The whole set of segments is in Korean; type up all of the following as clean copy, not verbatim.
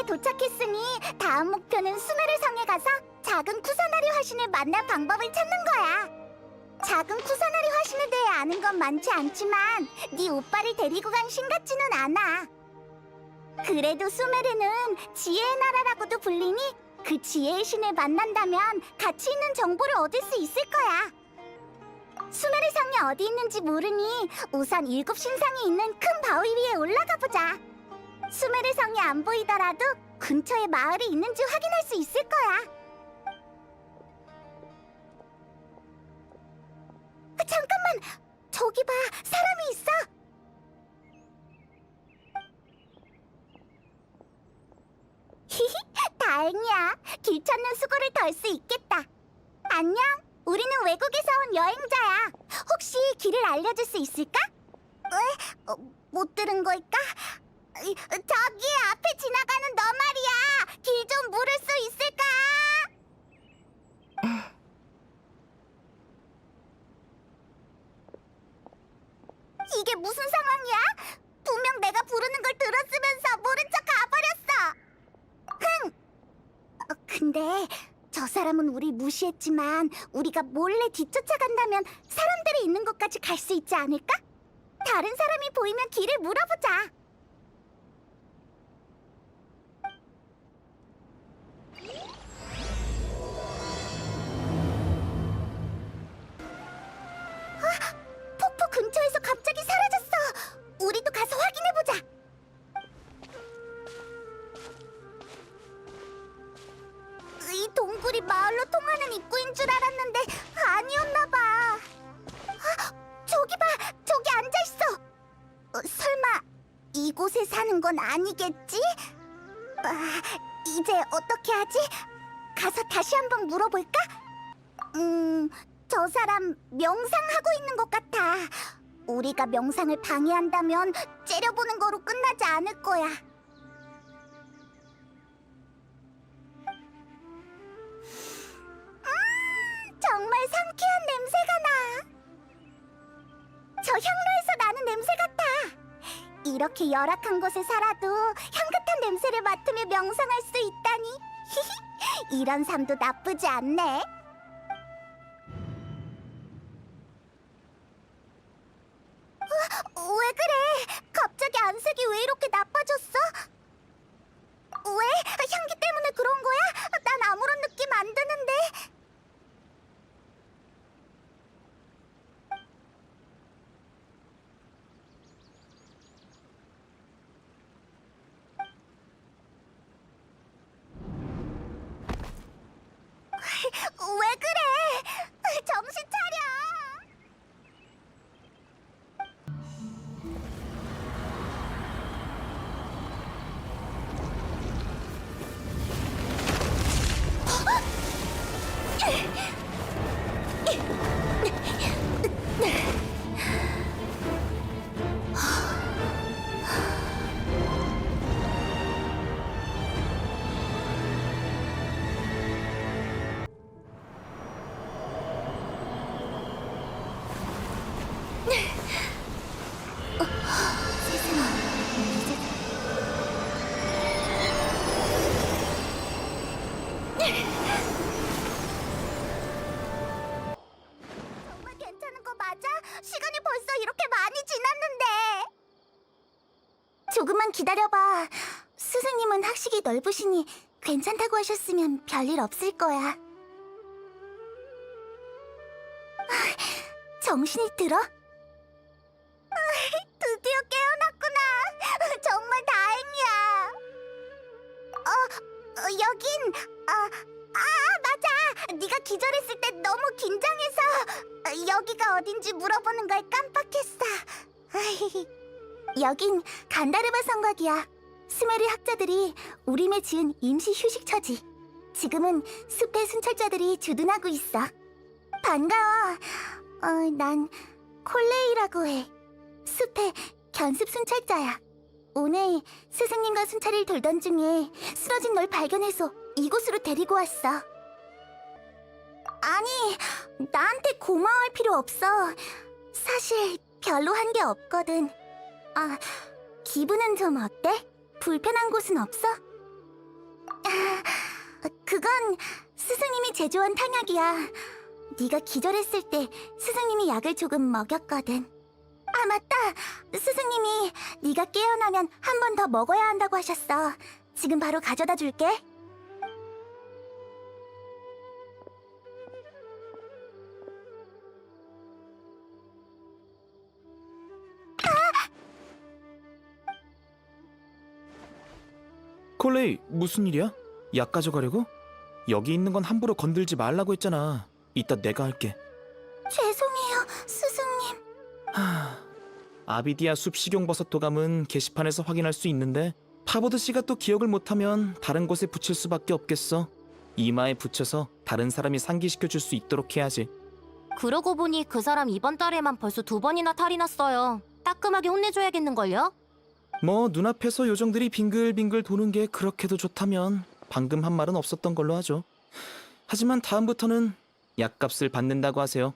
도착했으니 다음 목표는 수메르 성에 가서 작은 쿠사나리 화신을 만날 방법을 찾는 거야. 작은 쿠사나리 화신에 대해 아는 건 많지 않지만 네 오빠를 데리고 간 신 같지는 않아. 그래도 수메르는 지혜의 나라라고도 불리니 그 지혜의 신을 만난다면 가치 있는 정보를 얻을 수 있을 거야. 수메르 성이 어디 있는지 모르니 우선 7신상이 있는 큰 바위 위에 올라가 보자. 수메르 성이 안 보이더라도 근처에 마을이 있는지 확인할 수 있을 거야. 잠깐만! 저기 봐! 사람이 있어! 히히! 다행이야. 길 찾는 수고를 덜 수 있겠다. 안녕! 우리는 외국에서 온 여행자야. 혹시 길을 알려줄 수 있을까? 왜? 못 들은 걸까? 저기 앞에 지나가는 너 말이야. 길 좀 물을 수 있을까? 이게 무슨 상황이야? 분명 내가 부르는 걸 들었으면서 모른 척 가버렸어. 근데 저 사람은 우리 무시했지만 우리가 몰래 뒤쫓아간다면 사람들이 있는 곳까지 갈 수 있지 않을까? 다른 사람이 보이면 길을 물어보자. 폭포 근처에서 갑자기 사라졌어. 우리도 가서 확인해보자. 이 동굴이 마을로 통하는 입구인 줄 알았는데 아니었나봐. 저기 봐! 저기 앉아있어! 설마 이곳에 사는 건 아니겠지? 이제 어떻게 하지? 가서 다시 한번 물어볼까? 저 사람 명상하고 있는 것 같아. 우리가 명상을 방해한다면 째려보는 거로 끝나지 않을 거야. 정말 상쾌한 냄새가 나. 저 향로에서 나는 냄새 같아. 이렇게 열악한 곳에 살아도 향긋한 냄새를 맡으며 명상할 수 있다니. 히히, 이런 삶도 나쁘지 않네. 왜 그래? 갑자기 안색이 왜 이렇게 나빠졌어? 왜? 향기 때문에 그런 거야? 난 아무런 느낌 안 드는데. 왜 그래? 정신 차려! 정말 괜찮은 거 맞아? 시간이 벌써 이렇게 많이 지났는데. 조금만 기다려봐. 스승님은 학식이 넓으시니 괜찮다고 하셨으면 별일 없을 거야. 정신이 들어? 드디어 깨어났구나. 정말 다행이야. 여긴 맞아. 네가 기절했을 때 너무 긴장해서 여기가 어딘지 물어보는 걸 깜빡했어. 여긴 간다르바 성곽이야. 스메르 학자들이 우림에 지은 임시 휴식처지. 지금은 숲의 순찰자들이 주둔하고 있어. 반가워. 난 콜레이라고 해. 숲의 견습 순찰자야. 오늘 스승님과 순찰을 돌던 중에 쓰러진 널 발견해서 이곳으로 데리고 왔어. 아니, 나한테 고마워할 필요 없어. 사실 별로 한 게 없거든. 기분은 좀 어때? 불편한 곳은 없어? 그건 스승님이 제조한 탕약이야. 네가 기절했을 때 스승님이 약을 조금 먹였거든. 아, 맞다. 스승님이 네가 깨어나면 한 번 더 먹어야 한다고 하셨어. 지금 바로 가져다 줄게. 콜레이, 무슨 일이야? 약 가져가려고? 여기 있는 건 함부로 건들지 말라고 했잖아. 이따 내가 할게. 죄송해요, 스승님. 아비디아 숲 식용버섯 도감은 게시판에서 확인할 수 있는데 파보드 씨가 또 기억을 못하면 다른 곳에 붙일 수밖에 없겠어. 이마에 붙여서 다른 사람이 상기시켜 줄 수 있도록 해야지. 그러고 보니 그 사람 이번 달에만 벌써 2번이나 탈이 났어요. 따끔하게 혼내줘야겠는걸요? 뭐 눈앞에서 요정들이 빙글빙글 도는 게 그렇게도 좋다면 방금 한 말은 없었던 걸로 하죠. 하지만 다음부터는 약값을 받는다고 하세요.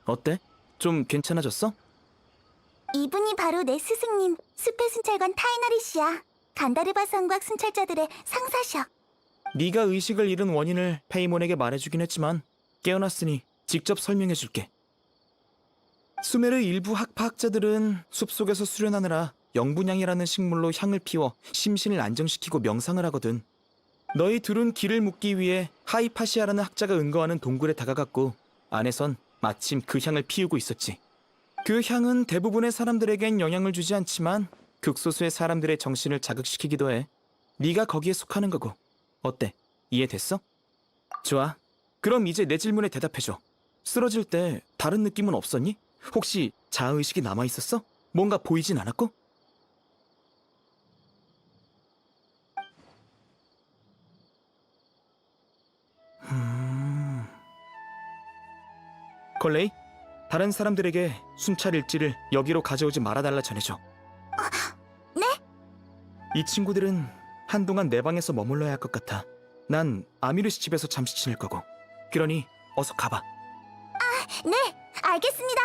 어때? 좀 괜찮아졌어? 이분이 바로 내 스승님, 숲의 순찰관 타이나리 씨야. 간다르바 성곽 순찰자들의 상사셔. 네가 의식을 잃은 원인을 페이몬에게 말해주긴 했지만 깨어났으니 직접 설명해줄게. 수메르 일부 학파학자들은 숲속에서 수련하느라 영분향이라는 식물로 향을 피워 심신을 안정시키고 명상을 하거든. 너희 둘은 길을 묻기 위해 하이파시아라는 학자가 은거하는 동굴에 다가갔고 안에선 마침 그 향을 피우고 있었지. 그 향은 대부분의 사람들에겐 영향을 주지 않지만 극소수의 사람들의 정신을 자극시키기도 해. 네가 거기에 속하는 거고. 어때? 이해됐어? 좋아. 그럼 이제 내 질문에 대답해줘. 쓰러질 때 다른 느낌은 없었니? 혹시 자아의식이 남아있었어? 뭔가 보이진 않았고? 콜레이, 다른 사람들에게 순찰 일지를 여기로 가져오지 말아달라 전해줘. 네? 이 친구들은 한동안 내 방에서 머물러야 할 것 같아. 난 아미르시 집에서 잠시 지낼 거고. 그러니 어서 가봐. 네, 알겠습니다.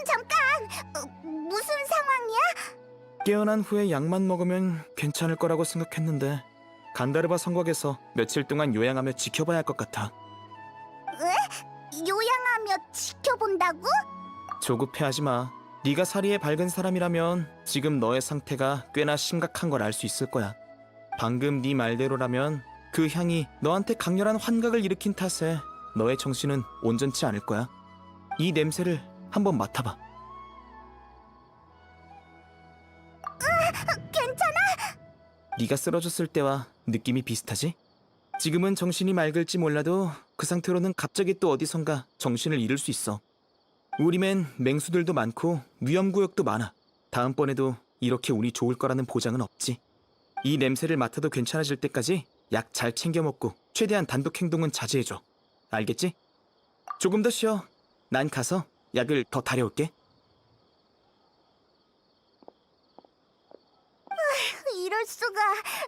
잠깐! 무슨 상황이야? 깨어난 후에 약만 먹으면 괜찮을 거라고 생각했는데 간다르바 성곽에서 며칠 동안 요양하며 지켜봐야 할 것 같아. 요양하며 지켜본다고? 조급해하지 마. 네가 사리에 밝은 사람이라면 지금 너의 상태가 꽤나 심각한 걸 알 수 있을 거야. 방금 네 말대로라면 그 향이 너한테 강렬한 환각을 일으킨 탓에 너의 정신은 온전치 않을 거야. 이 냄새를 한번 맡아봐. 괜찮아? 네가 쓰러졌을 때와 느낌이 비슷하지? 지금은 정신이 맑을지 몰라도 그 상태로는 갑자기 또 어디선가 정신을 잃을 수 있어. 우리맨 맹수들도 많고 위험구역도 많아. 다음번에도 이렇게 운이 좋을 거라는 보장은 없지. 이 냄새를 맡아도 괜찮아질 때까지 약 잘 챙겨 먹고 최대한 단독 행동은 자제해줘. 알겠지? 조금 더 쉬어. 난 가서 약을 더 다려올게. 이럴 수가.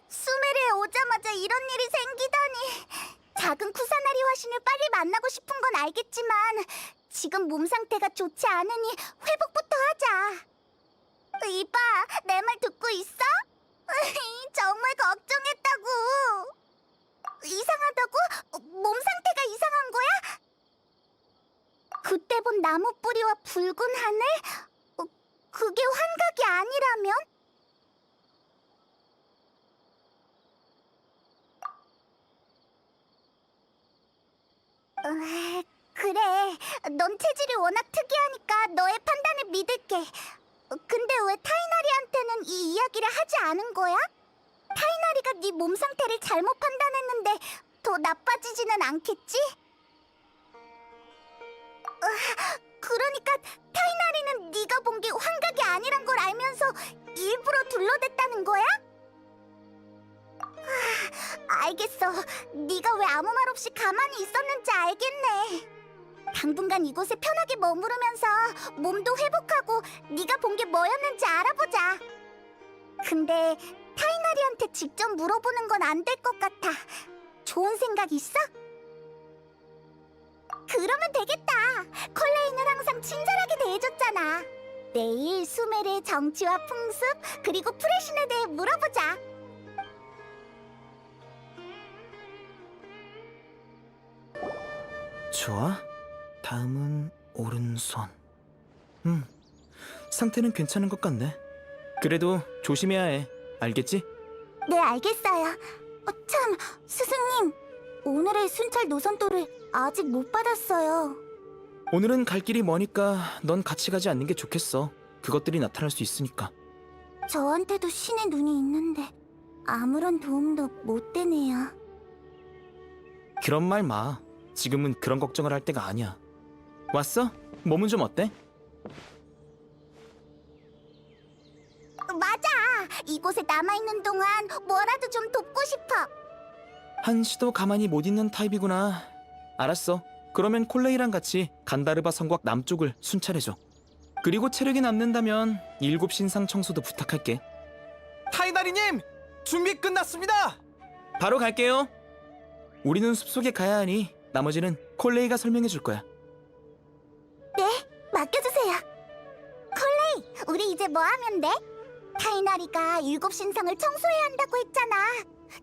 수메르에 오자마자 이런 일이 생기다니. 작은 쿠사나리 화신을 빨리 만나고 싶은 건 알겠지만 지금 몸 상태가 좋지 않으니 회복부터 하자. 이봐, 내 말 듣고 있어? 정말 걱정했다고. 이상하다고? 몸 상태가 이상한 거야? 그때 본 나무 뿌리와 붉은 하늘? 그게 환각이 아니라면? 그래, 넌 체질이 워낙 특이하니까 너의 판단을 믿을게. 근데 왜 타이나리한테는 이 이야기를 하지 않은 거야? 타이나리가 네 몸 상태를 잘못 판단했는데 더 나빠지지는 않겠지? 그러니까 타이나리는 네가 본 게 환각이 아니란 걸 알면서 일부러 둘러댔다는 거야? 알겠어. 네가 왜 아무 말 없이 가만히 있었는지 알겠네. 당분간 이곳에 편하게 머무르면서 몸도 회복하고 네가 본 게 뭐였는지 알아보자. 근데 타이나리한테 직접 물어보는 건 안 될 것 같아. 좋은 생각 있어? 그러면 되겠다. 콜레이는 항상 친절하게 대해줬잖아. 내일 수메르의 정치와 풍습 그리고 프레신에 대해 물어보자. 좋아. 다음은 오른손. 상태는 괜찮은 것 같네. 그래도 조심해야 해. 알겠지? 네, 알겠어요. 참, 스승님. 오늘의 순찰 노선도를 아직 못 받았어요. 오늘은 갈 길이 머니까 넌 같이 가지 않는 게 좋겠어. 그것들이 나타날 수 있으니까. 저한테도 신의 눈이 있는데 아무런 도움도 못 되네요. 그런 말 마. 지금은 그런 걱정을 할 때가 아니야. 왔어? 몸은 좀 어때? 맞아. 이곳에 남아있는 동안 뭐라도 좀 돕고 싶어. 한시도 가만히 못 있는 타입이구나. 알았어. 그러면 콜레이랑 같이 간다르바 성곽 남쪽을 순찰해줘. 그리고 체력이 남는다면 7신상 청소도 부탁할게. 타이다리님! 준비 끝났습니다! 바로 갈게요. 우리는 숲속에 가야 하니 나머지는 콜레이가 설명해 줄 거야. 맡겨주세요. 콜레이, 우리 이제 뭐 하면 돼? 타이나리가 7신상을 청소해야 한다고 했잖아.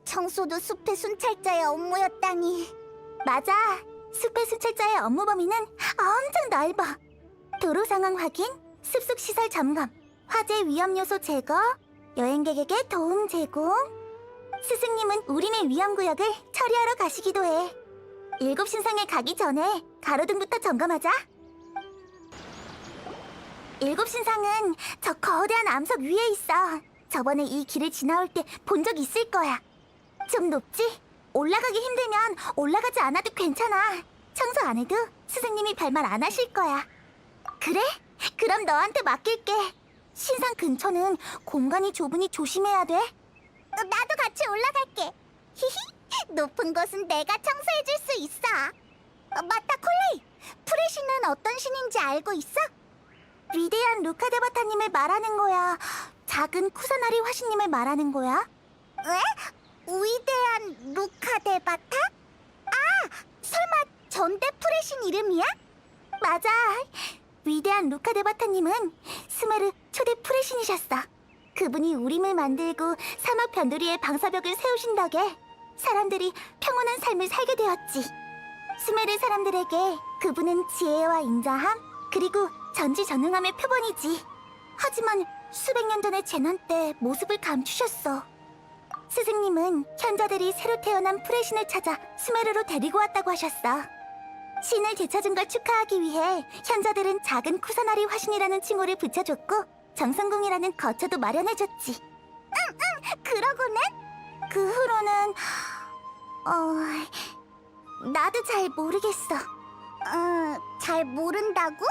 청소도 숲의 순찰자의 업무였다니. 맞아. 숲의 순찰자의 업무 범위는 엄청 넓어. 도로 상황 확인, 숲속 시설 점검, 화재 위험 요소 제거, 여행객에게 도움 제공. 스승님은 우림의 위험 구역을 처리하러 가시기도 해. 7신상에 가기 전에 가로등부터 점검하자. 7신상은 저 거대한 암석 위에 있어. 저번에 이 길을 지나올 때 본 적 있을 거야. 좀 높지? 올라가기 힘들면 올라가지 않아도 괜찮아. 청소 안 해도 스승님이 별말 안 하실 거야. 그래? 그럼 너한테 맡길게. 신상 근처는 공간이 좁으니 조심해야 돼. 나도 같이 올라갈게. 히히, 높은 곳은 내가 청소해줄 수 있어. 맞다, 콜레이. 프레시는 어떤 신인지 알고 있어? 위대한 루카데바타님을 말하는 거야? 작은 쿠사나리 화신님을 말하는 거야? 왜? 위대한 루카데바타? 아, 설마 전대 프레신 이름이야? 맞아. 위대한 루카데바타님은 스메르 초대 프레신이셨어. 그분이 우림을 만들고 사막 변두리에 방사벽을 세우신 덕에 사람들이 평온한 삶을 살게 되었지. 스메르 사람들에게 그분은 지혜와 인자함, 그리고 전지전능함의 표본이지. 하지만 수백 년 전의 재난 때 모습을 감추셨어. 스승님은 현자들이 새로 태어난 프레신을 찾아 스메르로 데리고 왔다고 하셨어. 신을 되찾은 걸 축하하기 위해 현자들은 작은 쿠사나리 화신이라는 칭호를 붙여줬고 정성궁이라는 거처도 마련해줬지. 그러고는? 그 후로는... 나도 잘 모르겠어. 잘 모른다고?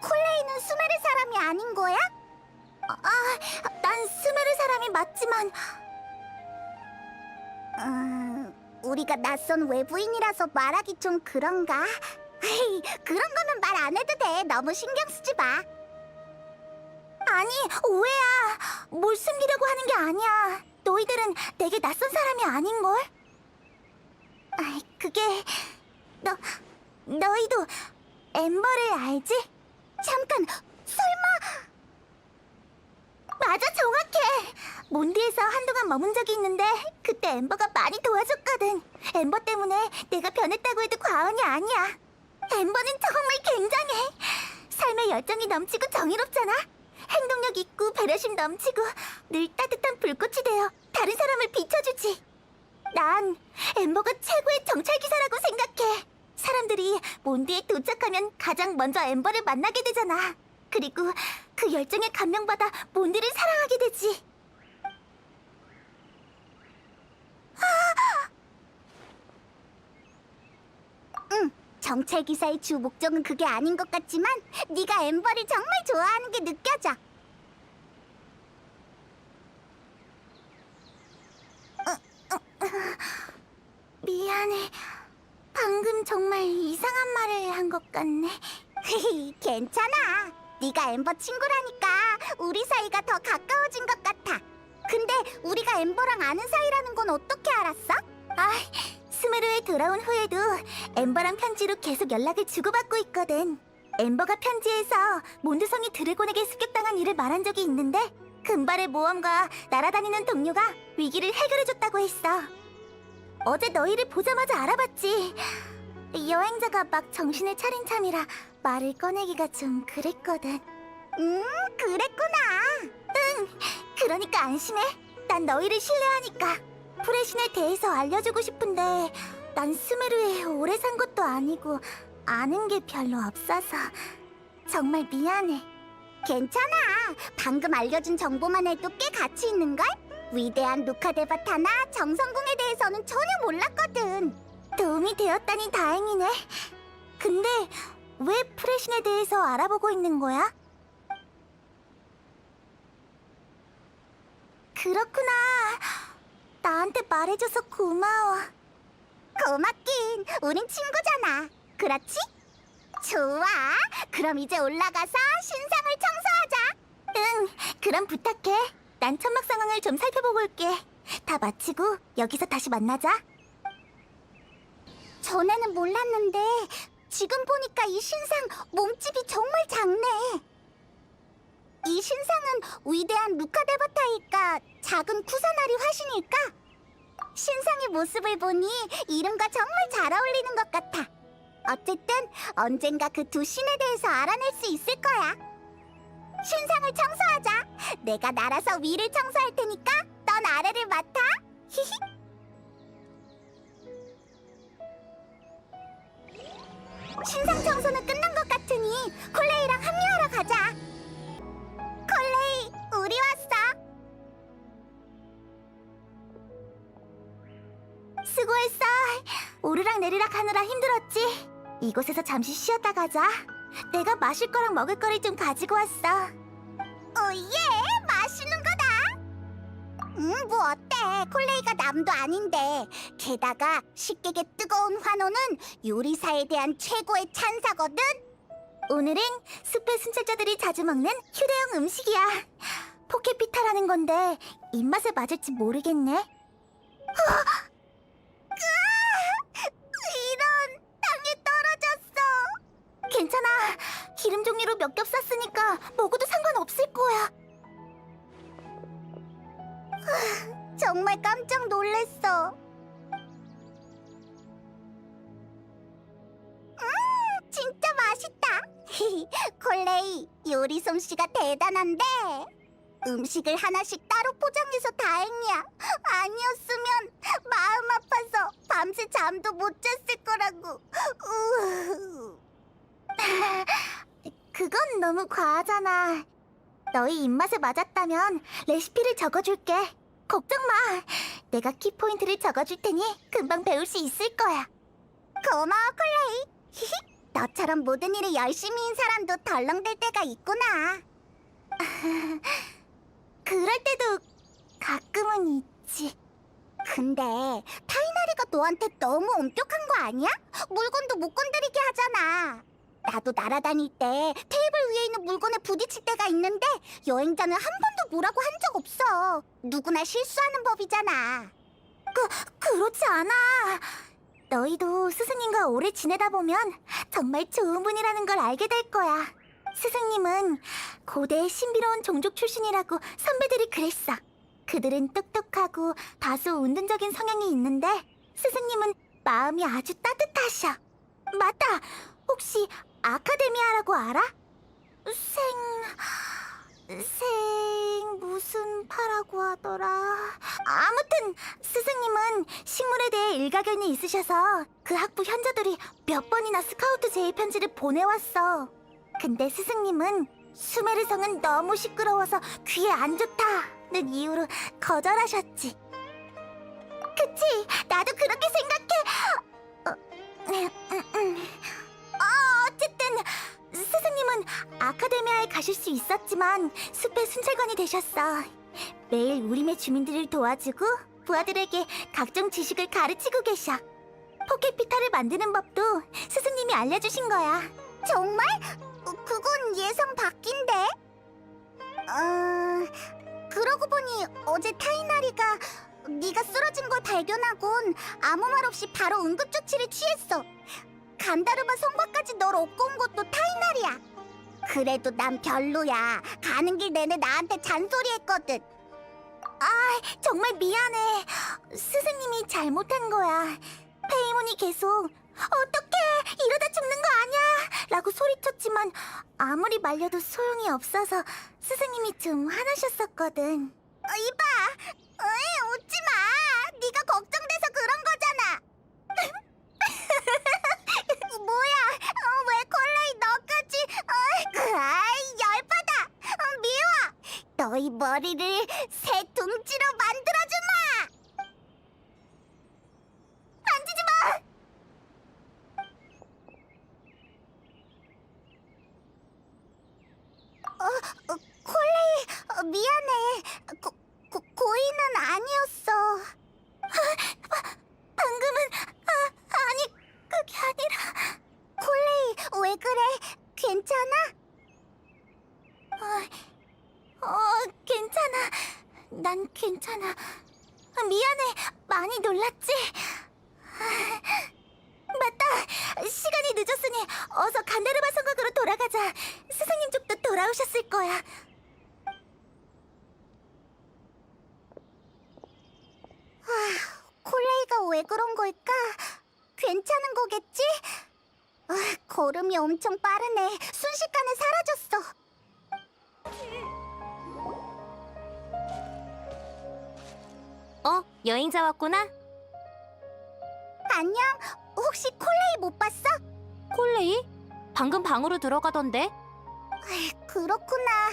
콜레이는 수메르 사람이 아닌 거야? 난 수메르 사람이 맞지만... 우리가 낯선 외부인이라서 말하기 좀 그런가? 에이, 그런 거는 말 안 해도 돼. 너무 신경 쓰지 마. 아니, 오해야. 뭘 숨기려고 하는 게 아니야. 너희들은 내게 낯선 사람이 아닌걸? 아이, 그게... 너희도 엠버를 알지? 잠깐, 설마... 맞아, 정확해. 몬드에서 한동안 머문 적이 있는데 그때 엠버가 많이 도와줬거든. 엠버 때문에 내가 변했다고 해도 과언이 아니야. 엠버는 정말 굉장해. 삶에 열정이 넘치고 정의롭잖아. 행동력 있고 배려심 넘치고 늘 따뜻한 불꽃이 되어 다른 사람을 비춰주지. 난 엠버가 최고의 정찰기사라고 생각해. 사람들이 몬드에 도착하면 가장 먼저 엠버를 만나게 되잖아. 그리고 그 열정에 감명받아 몬드를 사랑하게 되지. 응, 정찰기사의 주 목적은 그게 아닌 것 같지만 네가 엠버를 정말 좋아하는 게 느껴져. 미안해. 방금 정말 이상한 말을 한 것 같네. 괜찮아. 네가 엠버 친구라니까 우리 사이가 더 가까워진 것 같아. 근데 우리가 엠버랑 아는 사이라는 건 어떻게 알았어? 스메르에 돌아온 후에도 엠버랑 편지로 계속 연락을 주고받고 있거든. 엠버가 편지에서 몬드성이 드래곤에게 습격당한 일을 말한 적이 있는데 금발의 모험가 날아다니는 동료가 위기를 해결해줬다고 했어. 어제 너희를 보자마자 알아봤지. 여행자가 막 정신을 차린 참이라 말을 꺼내기가 좀 그랬거든. 그랬구나. 응, 그러니까 안심해. 난 너희를 신뢰하니까. 프레신에 대해서 알려주고 싶은데 난 스메르에 오래 산 것도 아니고 아는 게 별로 없어서 정말 미안해. 괜찮아. 방금 알려준 정보만 해도 꽤 가치 있는걸? 위대한 루카데바타나 정성궁에 대해서는 전혀 몰랐거든. 도움이 되었다니 다행이네. 근데 왜 프레신에 대해서 알아보고 있는 거야? 그렇구나. 나한테 말해줘서 고마워. 고맙긴. 우린 친구잖아. 그렇지? 좋아. 그럼 이제 올라가서 신상을 청소하자. 응, 그럼 부탁해. 난 천막 상황을 좀 살펴보고 올게. 다 마치고 여기서 다시 만나자. 전에는 몰랐는데 지금 보니까 이 신상 몸집이 정말 작네. 이 신상은 위대한 루카데바타일까? 작은 쿠사나리 화신일까? 신상의 모습을 보니 이름과 정말 잘 어울리는 것 같아. 어쨌든 언젠가 그 두 신에 대해서 알아낼 수 있을 거야. 신상을 청소하자. 내가 날아서 위를 청소할 테니까 넌 아래를 맡아. 히히. 신상 청소는 끝난 것 같으니 콜레이랑 합류하러 가자. 콜레이, 우리 왔어. 수고했어. 오르락 내리락 하느라 힘들었지? 이곳에서 잠시 쉬었다 가자. 내가 마실 거랑 먹을 거를 좀 가지고 왔어. 오예, 맛있는 거다. 뭐 어때? 콜레이가 남도 아닌데. 게다가 식객의 뜨거운 환호는 요리사에 대한 최고의 찬사거든. 오늘은 숲의 순찰자들이 자주 먹는 휴대용 음식이야. 포켓피타라는 건데 입맛에 맞을지 모르겠네. 이런, 땅에 떨어졌어. 괜찮아. 기름 종류로 몇 겹 쌌으니까 먹어도 상관없을 거야. 정말 깜짝 놀랐어. 진짜 맛있다. 콜레이, 요리 솜씨가 대단한데 음식을 하나씩 따로 포장해서 다행이야. 아니었으면 마음 아파서 밤새 잠도 못 잤을 거라고. 그건 너무 과하잖아. 너희 입맛에 맞았다면 레시피를 적어줄게. 걱정 마. 내가 키포인트를 적어줄 테니 금방 배울 수 있을 거야. 고마워, 콜레이. 너처럼 모든 일에 열심히인 사람도 덜렁댈 때가 있구나. 그럴 때도 가끔은 있지. 근데 타이나리가 너한테 너무 엄격한 거 아니야? 물건도 못 건드리게 하잖아. 나도 날아다닐 때 테이블 위에 있는 물건에 부딪힐 때가 있는데 여행자는 한 번도 뭐라고 한 적 없어. 누구나 실수하는 법이잖아. 그렇지 않아. 너희도 스승님과 오래 지내다 보면 정말 좋은 분이라는 걸 알게 될 거야. 스승님은 고대의 신비로운 종족 출신이라고 선배들이 그랬어. 그들은 똑똑하고 다소 은둔적인 성향이 있는데 스승님은 마음이 아주 따뜻하셔. 맞다! 혹시 아카데미아라고 알아? 무슨 파라고 하더라. 아무튼 스승님은 식물에 대해 일가견이 있으셔서 그 학부 현자들이 몇 번이나 스카우트 제의 편지를 보내왔어. 근데 스승님은 수메르성은 너무 시끄러워서 귀에 안 좋다는 이유로 거절하셨지. 그치? 나도 그렇게 생각해. 어쨌든 스승님은 아카데미아에 가실 수 있었지만 숲의 순찰관이 되셨어. 매일 우리네 주민들을 도와주고 부하들에게 각종 지식을 가르치고 계셔. 포켓피타를 만드는 법도 스승님이 알려주신 거야. 정말? 그건 예상 밖인데? 그러고 보니 어제 타이나리가 네가 쓰러진 걸 발견하곤 아무 말 없이 바로 응급조치를 취했어. 간다르마 성곽까지 널 업고 온 것도 타이날이야. 그래도 난 별로야. 가는 길 내내 나한테 잔소리했거든. 아, 정말 미안해. 스승님이 잘못한 거야. 페이몬이 계속 어떡해, 이러다 죽는 거 아니야 라고 소리쳤지만 아무리 말려도 소용이 없어서 스승님이 좀 화나셨었거든. 이봐, 웃지 마. 네가 걱정돼서 그런 거잖아. 뭐야, 왜 콜레이 너까지. 열받아. 미워. 너희 머리를 새 둥지로 만들어주마. 만지지 마. 콜레이, 미안해. 고의는 아니었어. 방금은 아니, 그게 아니라. 콜레이, 왜 그래? 괜찮아? 괜찮아. 난 괜찮아. 미안해. 많이 놀랐지? 맞다. 시간이 늦었으니 어서 간다르마 성곽으로 돌아가자. 스승님 쪽도 돌아오셨을 거야. 콜레이가 왜 그런 걸까? 괜찮은 거겠지? 걸음이 엄청 빠르네. 순식간에 사라졌어. 여행자 왔구나? 안녕. 혹시 콜레이 못 봤어? 콜레이? 방금 방으로 들어가던데? 그렇구나.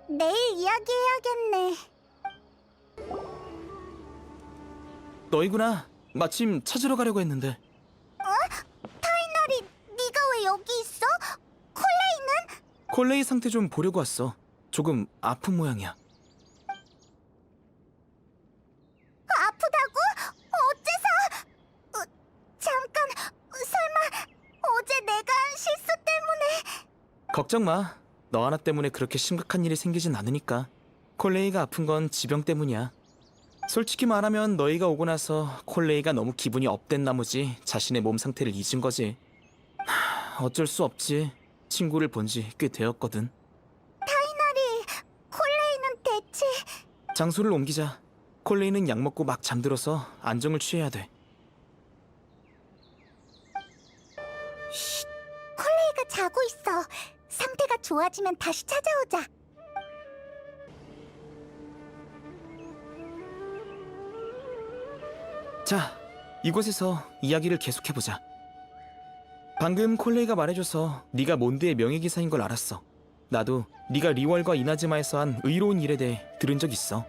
내일 이야기해야겠네. 너희구나. 마침 찾으러 가려고 했는데. 타이날이, 네가 왜 여기 있어? 콜레이는? 콜레이 상태 좀 보려고 왔어. 조금 아픈 모양이야. 아프다고? 어째서? 잠깐, 설마 어제 내가 한 실수 때문에? 걱정 마. 너 하나 때문에 그렇게 심각한 일이 생기진 않으니까. 콜레이가 아픈 건 지병 때문이야. 솔직히 말하면 너희가 오고 나서 콜레이가 너무 기분이 업된 나머지 자신의 몸 상태를 잊은 거지. 어쩔 수 없지. 친구를 본 지 꽤 되었거든. 타이날이, 콜레이는 대체? 장소를 옮기자. 콜레이는 약 먹고 막 잠들어서 안정을 취해야 돼. 콜레이가 자고 있어. 상태가 좋아지면 다시 찾아오자. 자, 이곳에서 이야기를 계속해보자. 방금 콜레이가 말해줘서 네가 몬드의 명예기사인 걸 알았어. 나도 네가 리월과 이나즈마에서 한 의로운 일에 대해 들은 적 있어.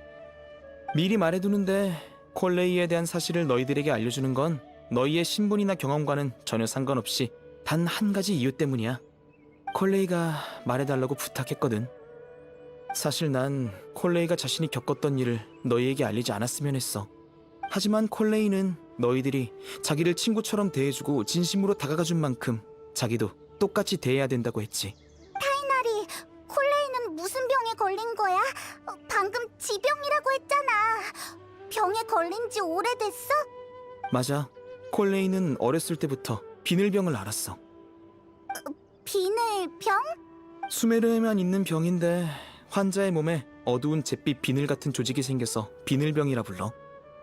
미리 말해두는데 콜레이에 대한 사실을 너희들에게 알려주는 건 너희의 신분이나 경험과는 전혀 상관없이 단 한 가지 이유 때문이야. 콜레이가 말해달라고 부탁했거든. 사실 난 콜레이가 자신이 겪었던 일을 너희에게 알리지 않았으면 했어. 하지만 콜레이는 너희들이 자기를 친구처럼 대해주고 진심으로 다가가준 만큼 자기도 똑같이 대해야 된다고 했지. 타이날이, 콜레이는 무슨 병에 걸린 거야? 방금 지병이라고 했잖아. 병에 걸린 지 오래됐어? 맞아. 콜레이는 어렸을 때부터 비늘병을 앓았어. 비늘병? 수메르에만 있는 병인데 환자의 몸에 어두운 잿빛 비늘 같은 조직이 생겨서 비늘병이라 불러.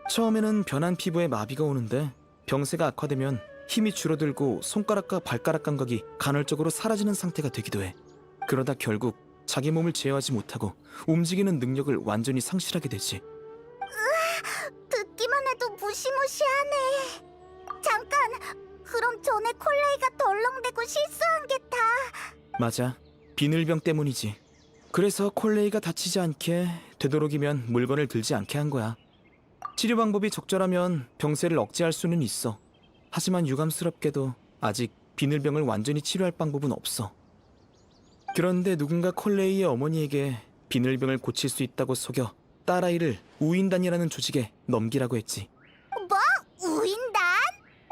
처음에는 변한 피부에 마비가 오는데 병세가 악화되면 힘이 줄어들고 손가락과 발가락 감각이 간헐적으로 사라지는 상태가 되기도 해. 그러다 결국 자기 몸을 제어하지 못하고 움직이는 능력을 완전히 상실하게 되지. 듣기만 해도 무시무시하네. 잠깐, 그럼 전에 콜레이가 덜렁대고 실수한 게 다... 맞아. 비늘병 때문이지. 그래서 콜레이가 다치지 않게 되도록이면 물건을 들지 않게 한 거야. 치료 방법이 적절하면 병세를 억제할 수는 있어. 하지만 유감스럽게도 아직 비늘병을 완전히 치료할 방법은 없어. 그런데 누군가 콜레이의 어머니에게 비늘병을 고칠 수 있다고 속여 딸아이를 우인단이라는 조직에 넘기라고 했지. 뭐? 우인단?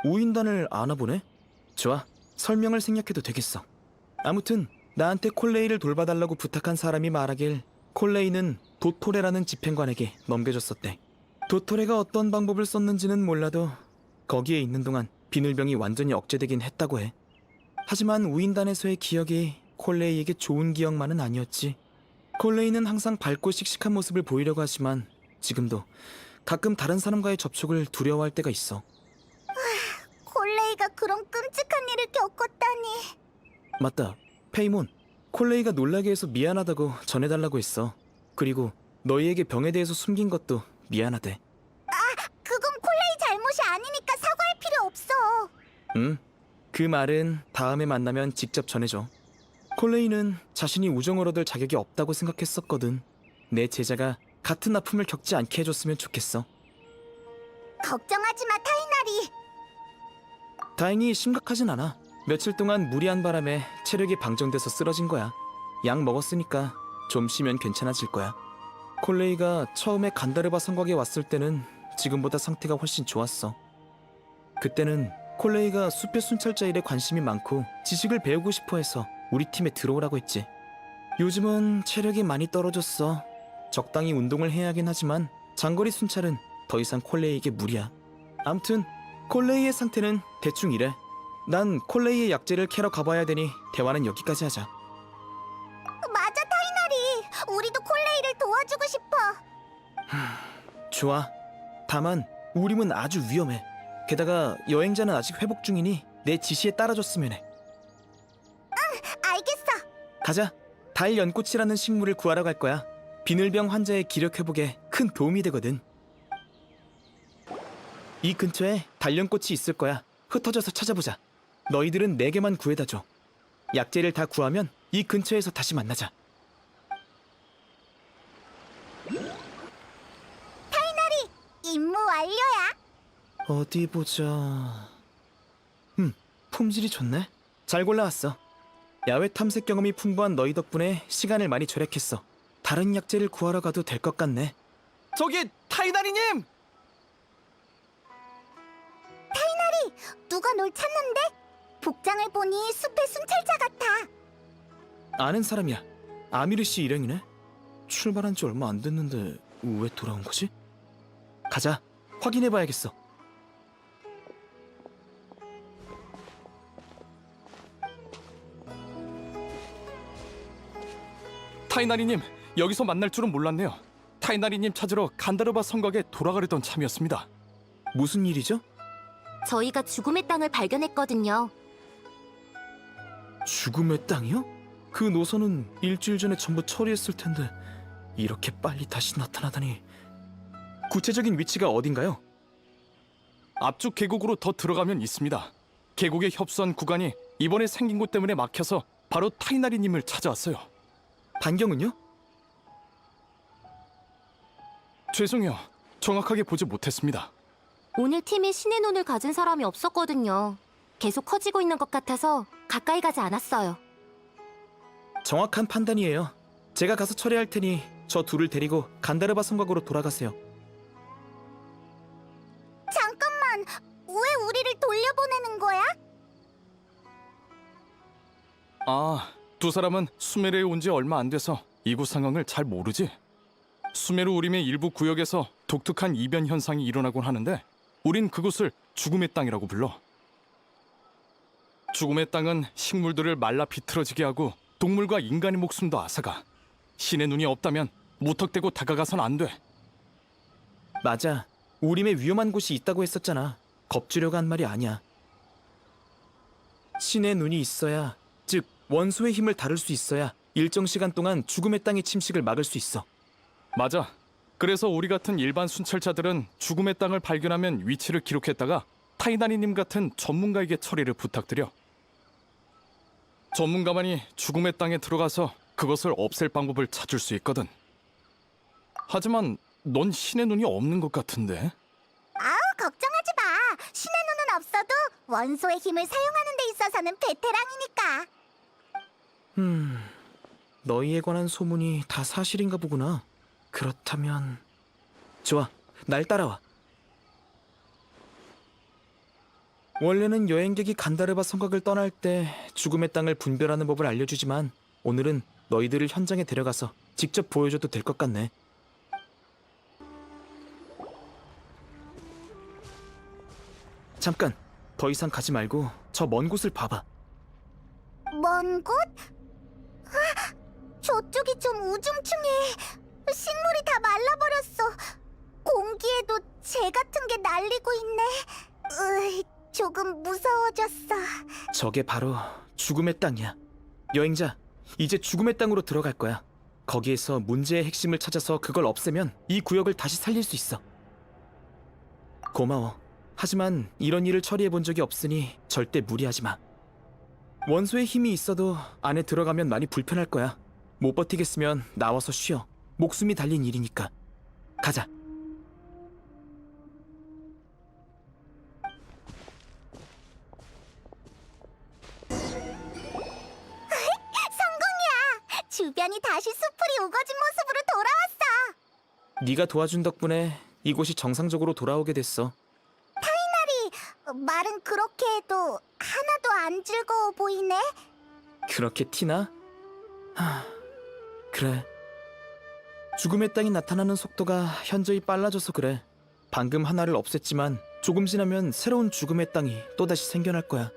우인단을 아나 보네? 좋아, 설명을 생략해도 되겠어. 아무튼 나한테 콜레이를 돌봐달라고 부탁한 사람이 말하길 콜레이는 도토레라는 집행관에게 넘겨줬었대. 도토레가 어떤 방법을 썼는지는 몰라도 거기에 있는 동안 비늘병이 완전히 억제되긴 했다고 해. 하지만 우인단에서의 기억이 콜레이에게 좋은 기억만은 아니었지. 콜레이는 항상 밝고 씩씩한 모습을 보이려고 하지만 지금도 가끔 다른 사람과의 접촉을 두려워할 때가 있어. 콜레이가 그런 끔찍한 일을 겪었다니. 맞다. 페이몬, 콜레이가 놀라게 해서 미안하다고 전해달라고 했어. 그리고 너희에게 병에 대해서 숨긴 것도 미안하대. 그건 콜레이 잘못이 아니니까 사과할 필요 없어. 응? 그 말은 다음에 만나면 직접 전해줘. 콜레이는 자신이 우정을 얻을 자격이 없다고 생각했었거든. 내 제자가 같은 아픔을 겪지 않게 해줬으면 좋겠어. 걱정하지 마, 타이나리. 다행히 심각하진 않아. 며칠 동안 무리한 바람에 체력이 방전돼서 쓰러진 거야. 약 먹었으니까 좀 쉬면 괜찮아질 거야. 콜레이가 처음에 간다르바 성곽에 왔을 때는 지금보다 상태가 훨씬 좋았어. 그때는 콜레이가 숲의 순찰자 일에 관심이 많고 지식을 배우고 싶어 해서 우리 팀에 들어오라고 했지. 요즘은 체력이 많이 떨어졌어. 적당히 운동을 해야 하긴 하지만 장거리 순찰은 더 이상 콜레이에게 무리야. 암튼 콜레이의 상태는 대충 이래. 난 콜레이의 약재를 캐러 가봐야 되니 대화는 여기까지 하자. 맞아, 타이나리. 우리도 콜레이를 도와주고 싶어. 좋아. 다만 우림은 아주 위험해. 게다가 여행자는 아직 회복 중이니 내 지시에 따라줬으면 해. 알겠어. 가자. 달 연꽃이라는 식물을 구하러 갈 거야. 비늘병 환자의 기력 회복에 큰 도움이 되거든. 이 근처에 달연꽃이 있을 거야. 흩어져서 찾아보자. 너희들은 4개만 구해다 줘. 약재를 다 구하면 이 근처에서 다시 만나자. 임무 완료야. 어디 보자. 품질이 좋네. 잘 골라왔어. 야외 탐색 경험이 풍부한 너희 덕분에 시간을 많이 절약했어. 다른 약재를 구하러 가도 될 것 같네. 저기 타이나리님! 누가 널 찾는데? 복장을 보니 숲의 순찰자 같아. 아는 사람이야. 아미르 씨 일행이네. 출발한 지 얼마 안 됐는데 왜 돌아온 거지? 가자. 확인해봐야겠어. 타이나리님, 여기서 만날 줄은 몰랐네요. 타이나리님 찾으러 간다르바 성곽에 돌아가려던 참이었습니다. 무슨 일이죠? 저희가 죽음의 땅을 발견했거든요. 죽음의 땅이요? 그 노선은 일주일 전에 전부 처리했을 텐데 이렇게 빨리 다시 나타나다니. 구체적인 위치가 어딘가요? 앞쪽 계곡으로 더 들어가면 있습니다. 계곡에 협소한 구간이 이번에 생긴 곳 때문에 막혀서 바로 타이나리님을 찾아왔어요. 반경은요? 죄송해요. 정확하게 보지 못했습니다. 오늘 팀에 신의 눈을 가진 사람이 없었거든요. 계속 커지고 있는 것 같아서 가까이 가지 않았어요. 정확한 판단이에요. 제가 가서 처리할 테니 저 둘을 데리고 간다르바 성곽으로 돌아가세요. 잠깐만, 왜 우리를 돌려보내는 거야? 두 사람은 수메르에 온 지 얼마 안 돼서 이곳 상황을 잘 모르지. 수메르 우림의 일부 구역에서 독특한 이변 현상이 일어나곤 하는데 우린 그곳을 죽음의 땅이라고 불러. 죽음의 땅은 식물들을 말라 비틀어지게 하고 동물과 인간의 목숨도 앗아가. 신의 눈이 없다면 무턱대고 다가가선 안 돼. 맞아. 우림에 위험한 곳이 있다고 했었잖아. 겁주려고 한 말이 아니야. 신의 눈이 있어야, 즉 원소의 힘을 다룰 수 있어야 일정 시간 동안 죽음의 땅의 침식을 막을 수 있어. 맞아. 그래서 우리 같은 일반 순찰자들은 죽음의 땅을 발견하면 위치를 기록했다가 타이나리님 같은 전문가에게 처리를 부탁드려. 전문가만이 죽음의 땅에 들어가서 그것을 없앨 방법을 찾을 수 있거든. 하지만 넌 신의 눈이 없는 것 같은데? 걱정하지 마. 신의 눈은 없어도 원소의 힘을 사용하는 데 있어서는 베테랑이니까. 너희에 관한 소문이 다 사실인가 보구나. 그렇다면... 좋아, 날 따라와. 원래는 여행객이 간다르바 성곽을 떠날 때 죽음의 땅을 분별하는 법을 알려주지만 오늘은 너희들을 현장에 데려가서 직접 보여줘도 될 것 같네. 잠깐, 더 이상 가지 말고 저 먼 곳을 봐봐. 먼 곳? 아, 저쪽이 좀 우중충해. 식물이 다 말라버렸어. 공기에도 재 같은 게 날리고 있네. 조금 무서워졌어. 저게 바로 죽음의 땅이야. 여행자, 이제 죽음의 땅으로 들어갈 거야. 거기에서 문제의 핵심을 찾아서 그걸 없애면 이 구역을 다시 살릴 수 있어. 고마워. 하지만 이런 일을 처리해 본 적이 없으니 절대 무리하지 마. 원소의 힘이 있어도 안에 들어가면 많이 불편할 거야. 못 버티겠으면 나와서 쉬어. 목숨이 달린 일이니까. 가자. 성공이야. 주변이 다시 숲풀이 우거진 모습으로 돌아왔어. 네가 도와준 덕분에 이곳이 정상적으로 돌아오게 됐어. 말은 그렇게 해도 하나도 안 즐거워 보이네. 그렇게 티나? 그래. 죽음의 땅이 나타나는 속도가 현저히 빨라져서 그래. 방금 하나를 없앴지만 조금 지나면 새로운 죽음의 땅이 또다시 생겨날 거야.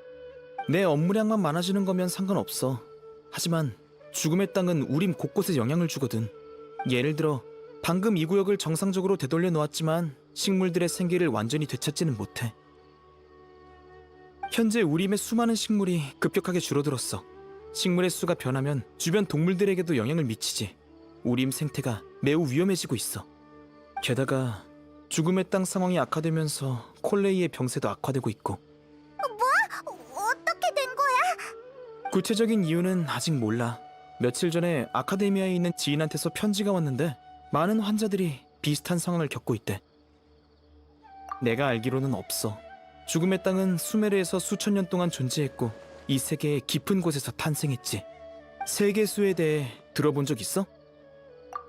내 업무량만 많아지는 거면 상관없어. 하지만 죽음의 땅은 우림 곳곳에 영향을 주거든. 예를 들어 방금 이 구역을 정상적으로 되돌려 놓았지만 식물들의 생기를 완전히 되찾지는 못해. 현재 우림의 수많은 식물이 급격하게 줄어들었어. 식물의 수가 변하면 주변 동물들에게도 영향을 미치지. 우림 생태가 매우 위험해지고 있어. 게다가 죽음의 땅 상황이 악화되면서 콜레이의 병세도 악화되고 있고. 어떻게 된 거야? 구체적인 이유는 아직 몰라. 며칠 전에 아카데미아에 있는 지인한테서 편지가 왔는데 많은 환자들이 비슷한 상황을 겪고 있대. 내가 알기로는 없어. 죽음의 땅은 수메르에서 수천 년 동안 존재했고 이 세계의 깊은 곳에서 탄생했지. 세계수에 대해 들어본 적 있어?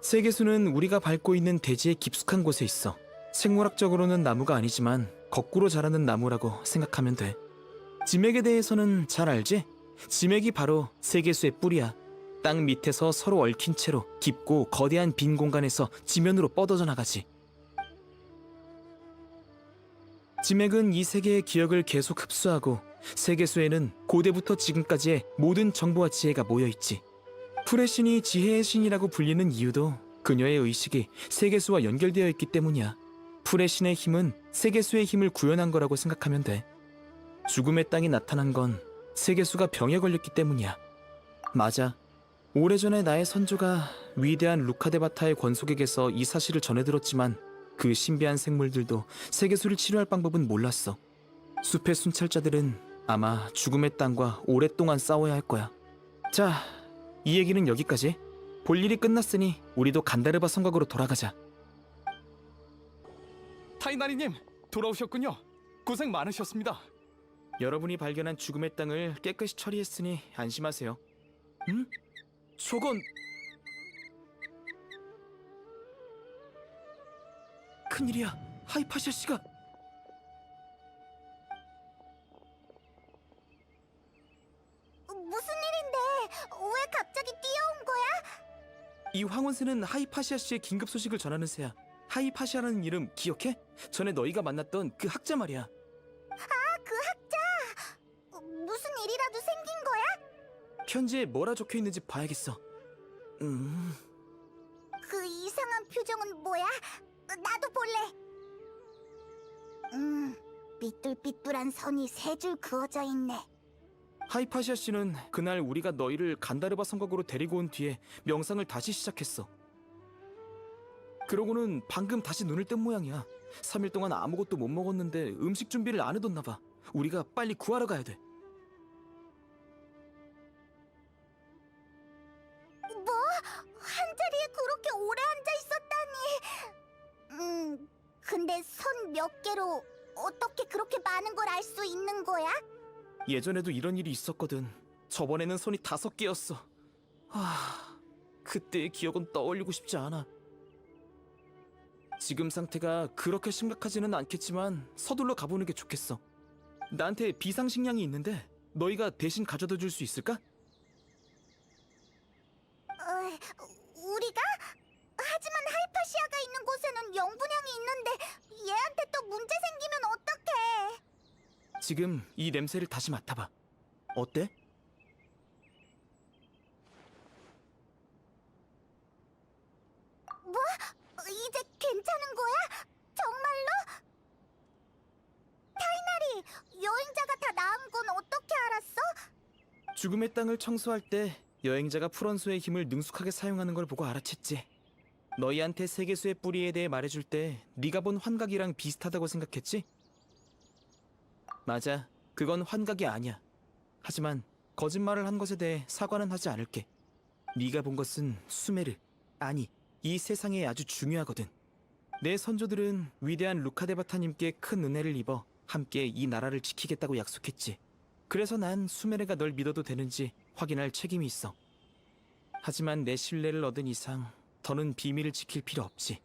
세계수는 우리가 밟고 있는 대지의 깊숙한 곳에 있어. 생물학적으로는 나무가 아니지만 거꾸로 자라는 나무라고 생각하면 돼. 지맥에 대해서는 잘 알지? 지맥이 바로 세계수의 뿌리야. 땅 밑에서 서로 얽힌 채로 깊고 거대한 빈 공간에서 지면으로 뻗어져 나가지. 지맥은 이 세계의 기억을 계속 흡수하고 세계수에는 고대부터 지금까지의 모든 정보와 지혜가 모여있지. 풀의 신이 지혜의 신이라고 불리는 이유도 그녀의 의식이 세계수와 연결되어 있기 때문이야. 풀의 신의 힘은 세계수의 힘을 구현한 거라고 생각하면 돼. 죽음의 땅이 나타난 건 세계수가 병에 걸렸기 때문이야. 맞아. 오래전에 나의 선조가 위대한 루카데바타의 권속에게서 이 사실을 전해 들었지만 그 신비한 생물들도 세계수를 치료할 방법은 몰랐어. 숲의 순찰자들은 아마 죽음의 땅과 오랫동안 싸워야 할 거야. 자, 이 얘기는 여기까지. 볼 일이 끝났으니 우리도 간다르바 성곽으로 돌아가자. 타이나리님, 돌아오셨군요. 고생 많으셨습니다. 여러분이 발견한 죽음의 땅을 깨끗이 처리했으니 안심하세요. 응? 저건... 큰일이야. 하이파시아 씨가... 무슨 일인데? 왜 갑자기 뛰어온 거야? 이 황혼새는 하이파시아 씨의 긴급 소식을 전하는 새야. 하이파시아라는 이름 기억해? 전에 너희가 만났던 그 학자 말이야. 그 학자! 무슨 일이라도 생긴 거야? 편지에 뭐라 적혀 있는지 봐야겠어. 그 이상한 표정은 뭐야? 나도 볼래. 삐뚤삐뚤한 선이 세 줄 그어져 있네. 하이파시아 씨는 그날 우리가 너희를 간다르바 성곽으로 데리고 온 뒤에 명상을 다시 시작했어. 그러고는 방금 다시 눈을 뜬 모양이야. 3일 동안 아무것도 못 먹었는데 음식 준비를 안 해뒀나 봐. 우리가 빨리 구하러 가야 돼. 뭐? 한 자리에 그렇게 오래 앉아 있었다니. 근데 선 몇 개로 어떻게 그렇게 많은 걸 알 수 있는 거야? 예전에도 이런 일이 있었거든. 저번에는 손이 5개였어. 그때의 기억은 떠올리고 싶지 않아. 지금 상태가 그렇게 심각하지는 않겠지만 서둘러 가보는 게 좋겠어. 나한테 비상식량이 있는데 너희가 대신 가져다 줄 수 있을까? 우리가? 하지만 하이파시아가 있는 곳에는 영분양이 있는데 얘한테 또 문제 생기면 어떡해? 지금 이 냄새를 다시 맡아봐. 어때? 이제 괜찮은 거야? 정말로? 타이나리, 여행자가 다 나은 건 어떻게 알았어? 죽음의 땅을 청소할 때 여행자가 풀원소의 힘을 능숙하게 사용하는 걸 보고 알아챘지. 너희한테 세계수의 뿌리에 대해 말해줄 때 네가 본 환각이랑 비슷하다고 생각했지? 맞아, 그건 환각이 아니야. 하지만 거짓말을 한 것에 대해 사과는 하지 않을게. 네가 본 것은 수메르, 아니, 이 세상에 아주 중요하거든. 내 선조들은 위대한 루카데바타님께 큰 은혜를 입어 함께 이 나라를 지키겠다고 약속했지. 그래서 난 수메르가 널 믿어도 되는지 확인할 책임이 있어. 하지만 내 신뢰를 얻은 이상 더는 비밀을 지킬 필요 없지.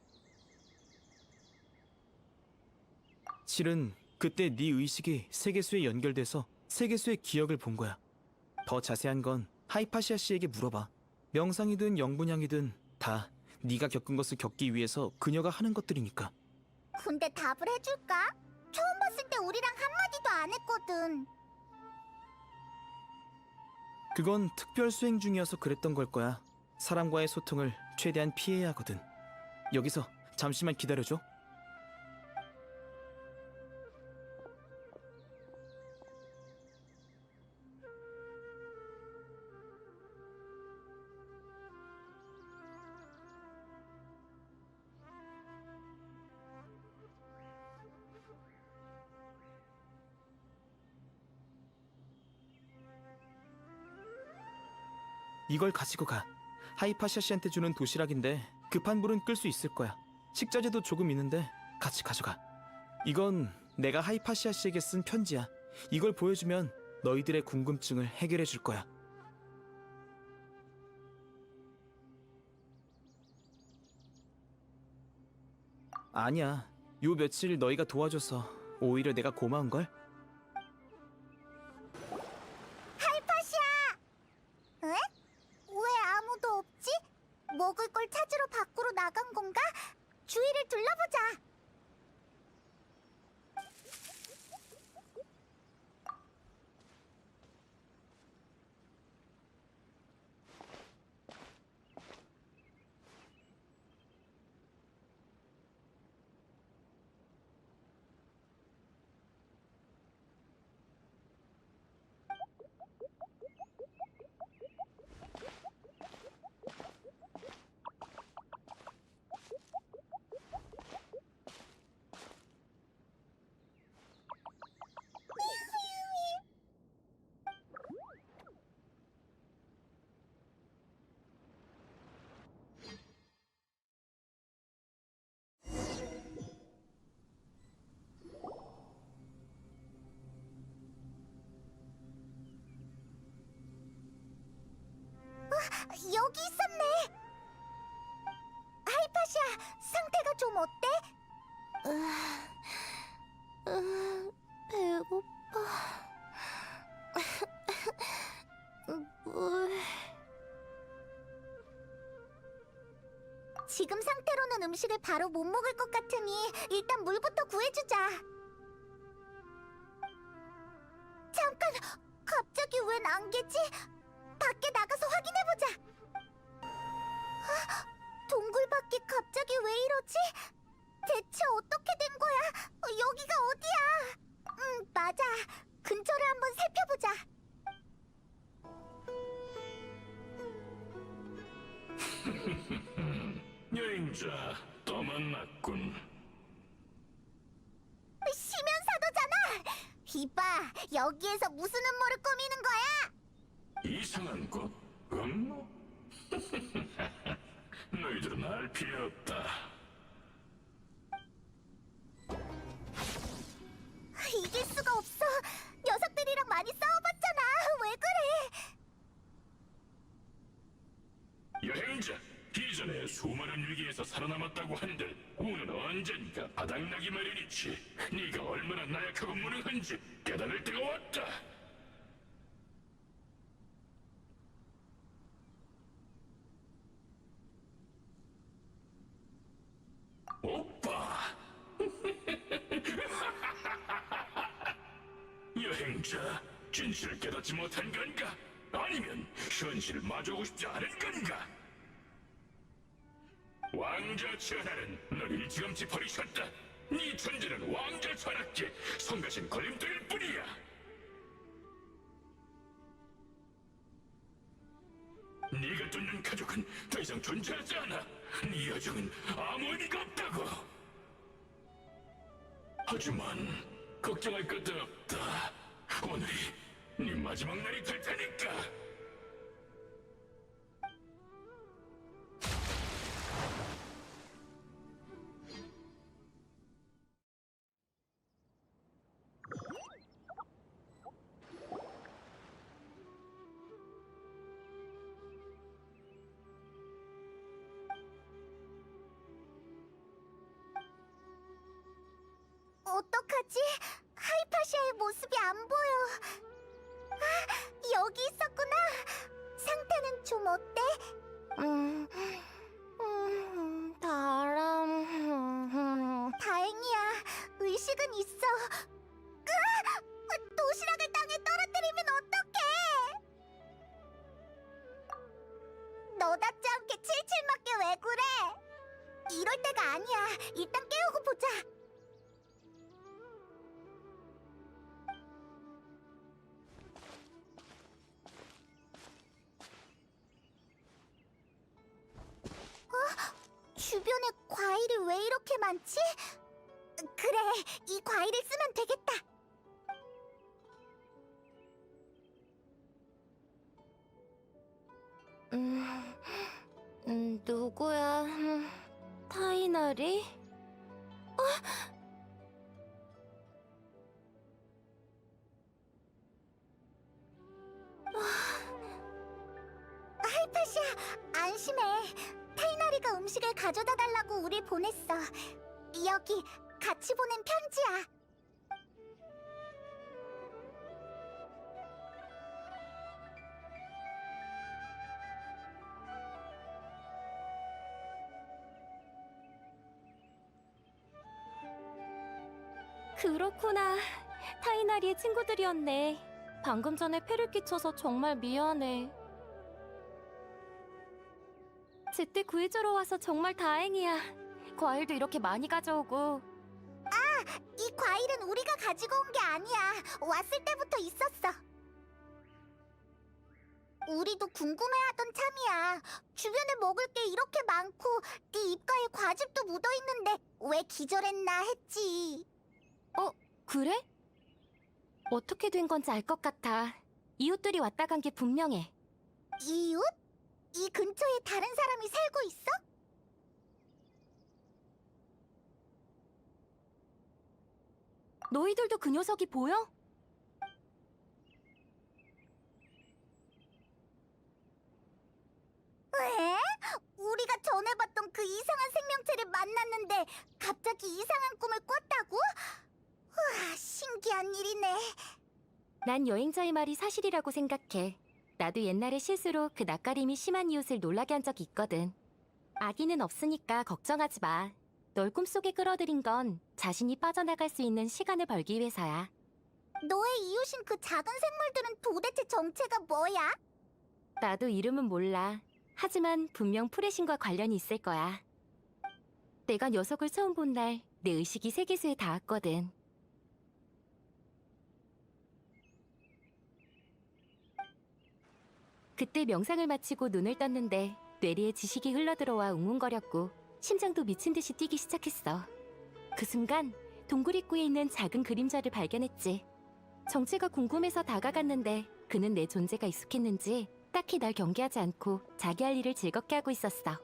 실은 그때 네 의식이 세계수에 연결돼서 세계수의 기억을 본 거야. 더 자세한 건 하이파시아 씨에게 물어봐. 명상이든 영분향이든 다 네가 겪은 것을 겪기 위해서 그녀가 하는 것들이니까. 근데 답을 해줄까? 처음 봤을 때 우리랑 한마디도 안 했거든. 그건 특별 수행 중이어서 그랬던 걸 거야. 사람과의 소통을 최대한 피해야 하거든. 여기서 잠시만 기다려줘. 이걸 가지고 가. 하이파시아 씨한테 주는 도시락인데 급한 불은 끌 수 있을 거야. 식자재도 조금 있는데 같이 가져가. 이건 내가 하이파시아 씨에게 쓴 편지야. 이걸 보여주면 너희들의 궁금증을 해결해 줄 거야. 아니야. 요 며칠 너희가 도와줘서 오히려 내가 고마운걸? 하이파시아! 에? 왜 아무도 없지? 먹을 걸 찾으러 밖으로 나간 건가? 주위를 둘러보자. 여기 있었네. 하이파시아, 상태가 좀 어때? 배고파. 물. 지금 상태로는 음식을 바로 못 먹을 것 같으니 일단 물부터 구해주자. 잠깐, 갑자기 웬 안개지? 밖에 나가서 확인해보자. 동굴밖에 갑자기 왜 이러지? 대체 어떻게 된 거야? 여기가 어디야? 맞아. 근처를 한번 살펴보자. 여행자 또 만났군. 시면사도잖아. 이봐, 여기에서 무슨 음모를 꾸미는 거야? 이상한 곳? 음모? 너희들은 알 필요 없다. 이길 수가 없어. 녀석들이랑 많이 싸워봤잖아. 왜 그래? 여행자, 이전에 수많은 위기에서 살아남았다고 한들 오늘 언젠가 바닥나기 마련이지. 네가 얼마나 나약하고 무능한지 깨달을 때가 왔다. 오빠! 현실을 깨닫지 못한 건가? 아니면 현실을 마주하고 싶지 않은 건가? 왕자 전하는 널 일찌감치 버리셨다. 네 존재는 왕자 전하께 성가신 걸림돌일 뿐이야. 네가 쫓는 가족은 더 이상 존재하지 않아. 네 여정은 아무 의미가 없다고. 하지만 걱정할 것도 없다. 오늘이 네 마지막 날이 될 테니까. 어떡하지? 하이파시아의 모습이 안 보여. 아, 여기 있었구나. 상태는 좀 어때? 다행이야. 의식은 있어. 도시락을 땅에 떨어뜨리면 어떡해? 너답지 않게 칠칠맞게 왜 그래? 이럴 때가 아니야. 일단 깨우고 보자. 주변에 과일이 왜 이렇게 많지? 그래, 이 과일을 쓰면 되겠다. 누구야? 타이나리? 하이파시아, 안심해. 타이나리가 음식을 가져다 달라고 우릴 보냈어. 여기 같이 보낸 편지야. 그렇구나. 타이나리의 친구들이었네. 방금 전에 폐를 끼쳐서 정말 미안해. 제때 구해주러 와서 정말 다행이야. 과일도 이렇게 많이 가져오고. 이 과일은 우리가 가지고 온 게 아니야. 왔을 때부터 있었어. 우리도 궁금해하던 참이야. 주변에 먹을 게 이렇게 많고 네 입가에 과즙도 묻어있는데 왜 기절했나 했지. 그래? 어떻게 된 건지 알 것 같아. 이웃들이 왔다 간 게 분명해. 이웃? 이 근처에 다른 사람이 살고 있어? 너희들도 그 녀석이 보여? 왜? 우리가 전에 봤던 그 이상한 생명체를 만났는데 갑자기 이상한 꿈을 꿨다고? 우와, 신기한 일이네. 난 여행자의 말이 사실이라고 생각해. 나도 옛날에 실수로 그 낯가림이 심한 이웃을 놀라게 한 적이 있거든. 아기는 없으니까 걱정하지 마. 널 꿈속에 끌어들인 건 자신이 빠져나갈 수 있는 시간을 벌기 위해서야. 너의 이웃인 그 작은 생물들은 도대체 정체가 뭐야? 나도 이름은 몰라. 하지만 분명 프레신과 관련이 있을 거야. 내가 녀석을 처음 본 날 내 의식이 세계수에 닿았거든. 그때 명상을 마치고 눈을 떴는데 뇌리에 지식이 흘러들어와 웅웅거렸고 심장도 미친 듯이 뛰기 시작했어. 그 순간 동굴 입구에 있는 작은 그림자를 발견했지. 정체가 궁금해서 다가갔는데 그는 내 존재가 익숙했는지 딱히 날 경계하지 않고 자기 할 일을 즐겁게 하고 있었어.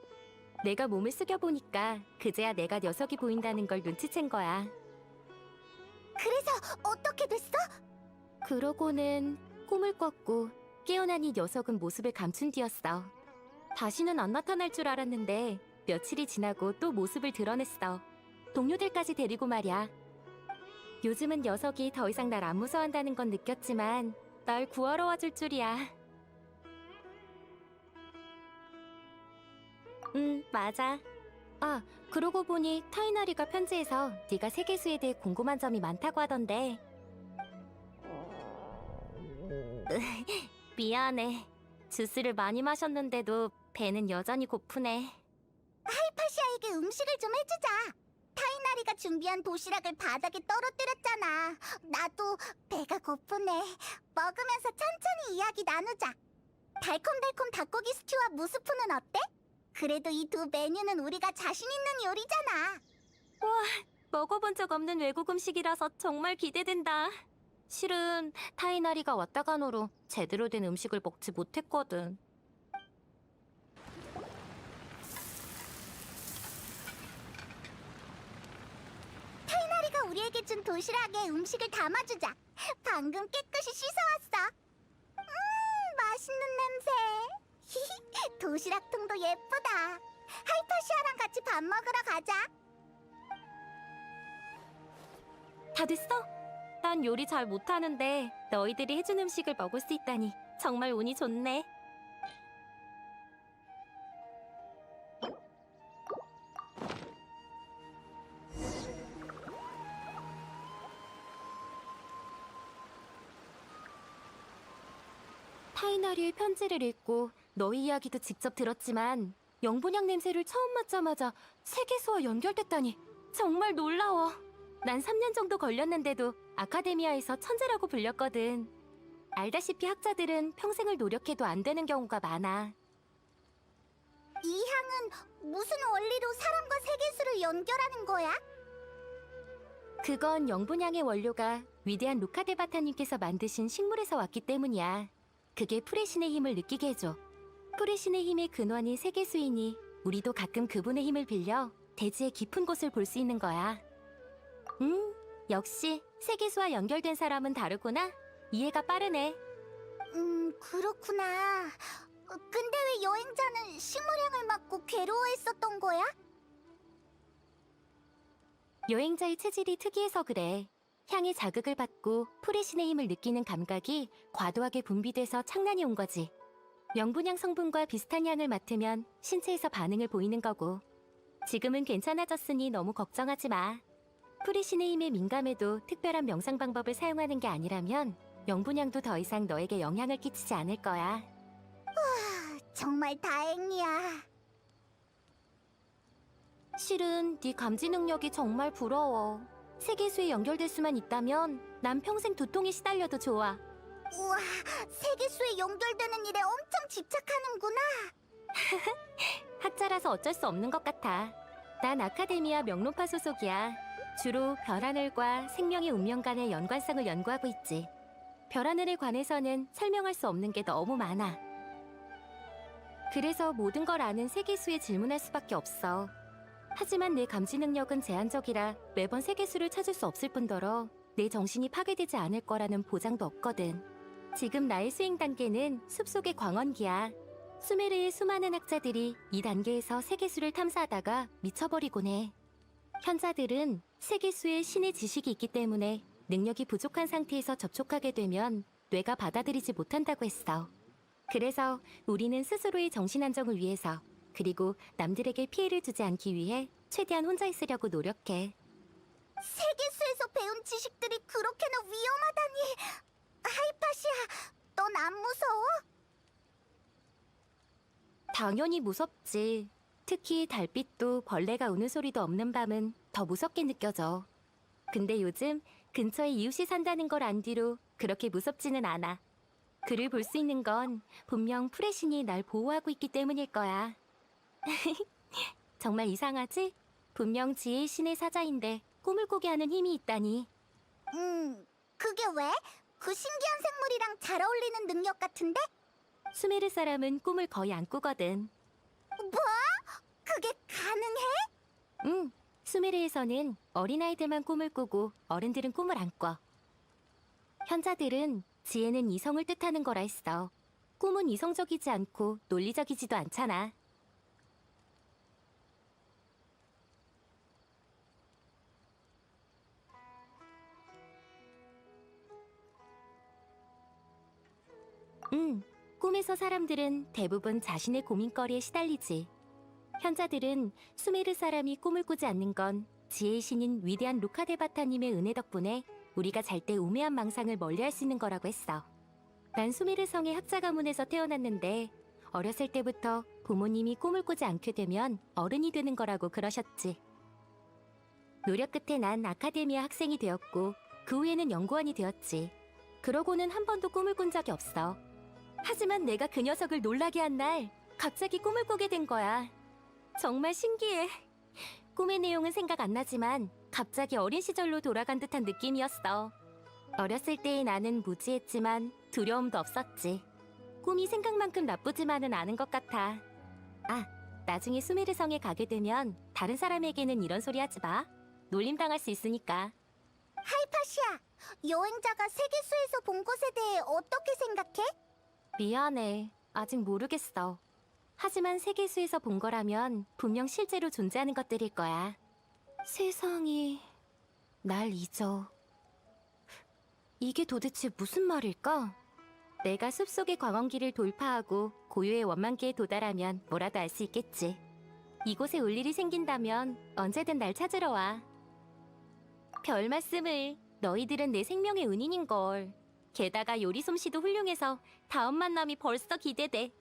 내가 몸을 숙여보니까 그제야 내가 녀석이 보인다는 걸 눈치챈 거야. 그래서 어떻게 됐어? 그러고는 꿈을 꿨고 깨어나니 녀석은 모습을 감춘 뒤였어. 다시는 안 나타날 줄 알았는데 며칠이 지나고 또 모습을 드러냈어. 동료들까지 데리고 말이야. 요즘은 녀석이 더 이상 날 안 무서워한다는 건 느꼈지만 날 구하러 와줄 줄이야. 맞아. 아, 그러고 보니 타이나리가 편지에서 네가 세계수에 대해 궁금한 점이 많다고 하던데. 미안해. 주스를 많이 마셨는데도 배는 여전히 고프네. 하이파시아에게 음식을 좀 해주자. 타이나리가 준비한 도시락을 바닥에 떨어뜨렸잖아. 나도 배가 고프네. 먹으면서 천천히 이야기 나누자. 달콤달콤 닭고기 스튜와 무스프는 어때? 그래도 이 두 메뉴는 우리가 자신 있는 요리잖아. 먹어본 적 없는 외국 음식이라서 정말 기대된다. 실은 타이나리가 왔다 간 후로 제대로 된 음식을 먹지 못했거든. 타이나리가 우리에게 준 도시락에 음식을 담아주자. 방금 깨끗이 씻어왔어. 맛있는 냄새. 도시락통도 예쁘다. 하이파시아랑 같이 밥 먹으러 가자. 다 됐어? 난 요리 잘 못하는데 너희들이 해준 음식을 먹을 수 있다니 정말 운이 좋네. 타이나리의 편지를 읽고 너희 이야기도 직접 들었지만 영분향 냄새를 처음 맡자마자 세계수와 연결됐다니 정말 놀라워. 난 3년 정도 걸렸는데도 아카데미아에서 천재라고 불렸거든. 알다시피 학자들은 평생을 노력해도 안 되는 경우가 많아. 이 향은 무슨 원리로 사람과 세계수를 연결하는 거야? 그건 영분향의 원료가 위대한 루카데바타님께서 만드신 식물에서 왔기 때문이야. 그게 풀의 신의 힘을 느끼게 해줘. 풀의 신의 힘의 근원인 세계수이니 우리도 가끔 그분의 힘을 빌려 대지의 깊은 곳을 볼 수 있는 거야. 역시 세계수와 연결된 사람은 다르구나. 이해가 빠르네. 그렇구나. 근데 왜 여행자는 식물향을 맡고 괴로워했었던 거야? 여행자의 체질이 특이해서 그래. 향의 자극을 받고 풀의 신의 힘을 느끼는 감각이 과도하게 분비돼서 창난이 온 거지. 영분향 성분과 비슷한 향을 맡으면 신체에서 반응을 보이는 거고. 지금은 괜찮아졌으니 너무 걱정하지 마. 풀의 신의 힘에 민감해도 특별한 명상 방법을 사용하는 게 아니라면 영분향도 더 이상 너에게 영향을 끼치지 않을 거야. 정말 다행이야. 실은 네 감지 능력이 정말 부러워. 세계수에 연결될 수만 있다면 난 평생 두통에 시달려도 좋아. 우와, 세계수에 연결되는 일에 엄청 집착하는구나. 학자라서 어쩔 수 없는 것 같아. 난 아카데미아 명론파 소속이야. 주로 별하늘과 생명의 운명 간의 연관성을 연구하고 있지. 별하늘에 관해서는 설명할 수 없는 게 너무 많아. 그래서 모든 걸 아는 세계수에 질문할 수밖에 없어. 하지만 내 감지 능력은 제한적이라 매번 세계수를 찾을 수 없을 뿐더러 내 정신이 파괴되지 않을 거라는 보장도 없거든. 지금 나의 수행 단계는 숲속의 광원기야. 수메르의 수많은 학자들이 이 단계에서 세계수를 탐사하다가 미쳐버리곤 해. 현자들은 세계수에 신의 지식이 있기 때문에 능력이 부족한 상태에서 접촉하게 되면 뇌가 받아들이지 못한다고 했어. 그래서 우리는 스스로의 정신 안정을 위해서 그리고 남들에게 피해를 주지 않기 위해 최대한 혼자 있으려고 노력해. 세계수에서 배운 지식들이 그렇게나 위험하다니. 하이파시아, 넌 안 무서워? 당연히 무섭지. 특히 달빛도 벌레가 우는 소리도 없는 밤은 더 무섭게 느껴져. 근데 요즘 근처에 이웃이 산다는 걸 안 뒤로 그렇게 무섭지는 않아. 그를 볼 수 있는 건 분명 풀의 신이 날 보호하고 있기 때문일 거야. 정말 이상하지? 분명 지혜의 신의 사자인데 꿈을 꾸게 하는 힘이 있다니. 그게 왜? 그 신기한 생물이랑 잘 어울리는 능력 같은데? 수메르 사람은 꿈을 거의 안 꾸거든. 뭐? 그게 가능해? 응, 수메르에서는 어린아이들만 꿈을 꾸고 어른들은 꿈을 안 꿔. 현자들은 지혜는 이성을 뜻하는 거라 했어. 꿈은 이성적이지 않고 논리적이지도 않잖아. 꿈에서 사람들은 대부분 자신의 고민거리에 시달리지. 현자들은 수메르 사람이 꿈을 꾸지 않는 건 지혜의 신인 위대한 루카데바타님의 은혜 덕분에 우리가 잘 때 우매한 망상을 멀리할 수 있는 거라고 했어. 난 수메르성의 학자 가문에서 태어났는데 어렸을 때부터 부모님이 꿈을 꾸지 않게 되면 어른이 되는 거라고 그러셨지. 노력 끝에 난 아카데미아 학생이 되었고 그 후에는 연구원이 되었지. 그러고는 한 번도 꿈을 꾼 적이 없어. 하지만 내가 그 녀석을 놀라게 한 날 갑자기 꿈을 꾸게 된 거야. 정말 신기해. 꿈의 내용은 생각 안 나지만 갑자기 어린 시절로 돌아간 듯한 느낌이었어. 어렸을 때의 나는 무지했지만 두려움도 없었지. 꿈이 생각만큼 나쁘지만은 않은 것 같아. 아, 나중에 수메르성에 가게 되면 다른 사람에게는 이런 소리 하지 마. 놀림당할 수 있으니까. 하이파시아, 여행자가 세계수에서 본 것에 대해 어떻게 생각해? 미안해. 아직 모르겠어. 하지만 세계수에서 본 거라면 분명 실제로 존재하는 것들일 거야. 세상이 날 잊어. 이게 도대체 무슨 말일까? 내가 숲속의 광원길을 돌파하고 고유의 원만기에 도달하면 뭐라도 알 수 있겠지. 이곳에 올 일이 생긴다면 언제든 날 찾으러 와. 별 말씀을. 너희들은 내 생명의 은인인걸. 게다가 요리 솜씨도 훌륭해서 다음 만남이 벌써 기대돼.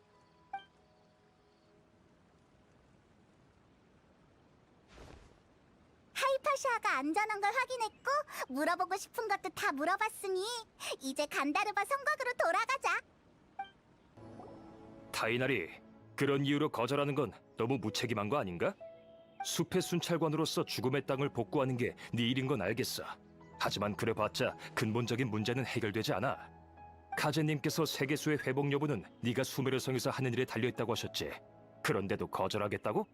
하이파시아가 안전한 걸 확인했고 물어보고 싶은 것도 다 물어봤으니 이제 간다르바 성곽으로 돌아가자. 타이나리, 그런 이유로 거절하는 건 너무 무책임한 거 아닌가? 숲의 순찰관으로서 죽음의 땅을 복구하는 게 네 일인 건 알겠어. 하지만 그래봤자 근본적인 문제는 해결되지 않아. 카제님께서 세계수의 회복 여부는 네가 수메르성에서 하는 일에 달려있다고 하셨지. 그런데도 거절하겠다고?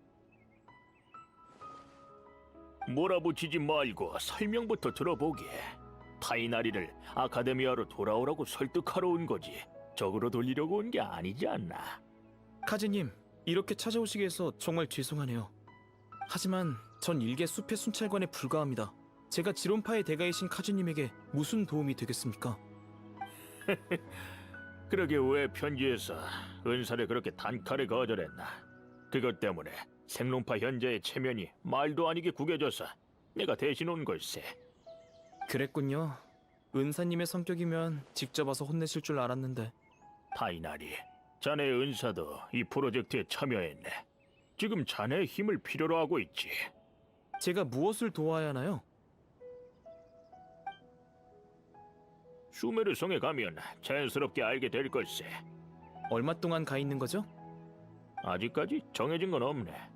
몰아붙이지 말고 설명부터 들어보게. 타이나리를 아카데미아로 돌아오라고 설득하러 온 거지. 적으로 돌리려고 온 게 아니지 않나. 카즈님, 이렇게 찾아오시게 해서 정말 죄송하네요. 하지만 전 일개 숲의 순찰관에 불과합니다. 제가 지론파의 대가이신 카즈님에게 무슨 도움이 되겠습니까? 그러게 왜 편지에서 은사를 그렇게 단칼에 거절했나. 그것 때문에 생론파 현자의 체면이 말도 아니게 구겨져서 내가 대신 온 걸세. 그랬군요. 은사님의 성격이면 직접 와서 혼내실 줄 알았는데. 타이나리, 자네의 은사도 이 프로젝트에 참여했네. 지금 자네의 힘을 필요로 하고 있지. 제가 무엇을 도와야 하나요? 수메르성에 가면 자연스럽게 알게 될 걸세. 얼마 동안 가 있는 거죠? 아직까지 정해진 건 없네.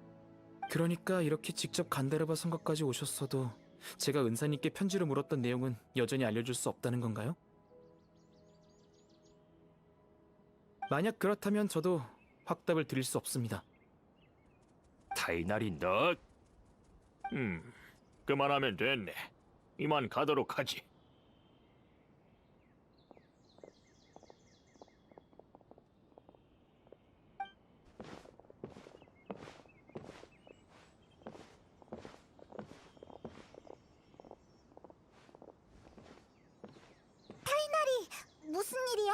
그러니까 이렇게 직접 간다르바 성곽까지 오셨어도 제가 은사님께 편지로 물었던 내용은 여전히 알려줄 수 없다는 건가요? 만약 그렇다면 저도 확답을 드릴 수 없습니다. 타이나리, 너 그만하면 됐네. 이만 가도록 하지. 무슨 일이야?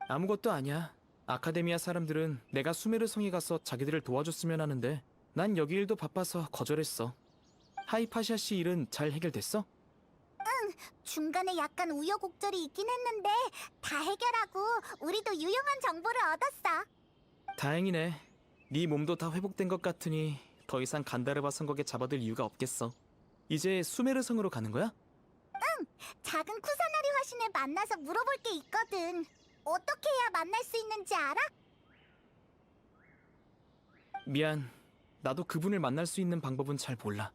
아무것도 아니야. 아카데미아 사람들은 내가 수메르성에 가서 자기들을 도와줬으면 하는데 난 여기 일도 바빠서 거절했어. 하이파시아 씨 일은 잘 해결됐어? 중간에 약간 우여곡절이 있긴 했는데 다 해결하고 우리도 유용한 정보를 얻었어. 다행이네. 네 몸도 다 회복된 것 같으니 더 이상 간다르바 성곽에 잡아들 이유가 없겠어. 이제 수메르성으로 가는 거야? 작은 쿠사나리 화신을 만나서 물어볼 게 있거든. 어떻게 해야 만날 수 있는지 알아? 미안. 나도 그분을 만날 수 있는 방법은 잘 몰라.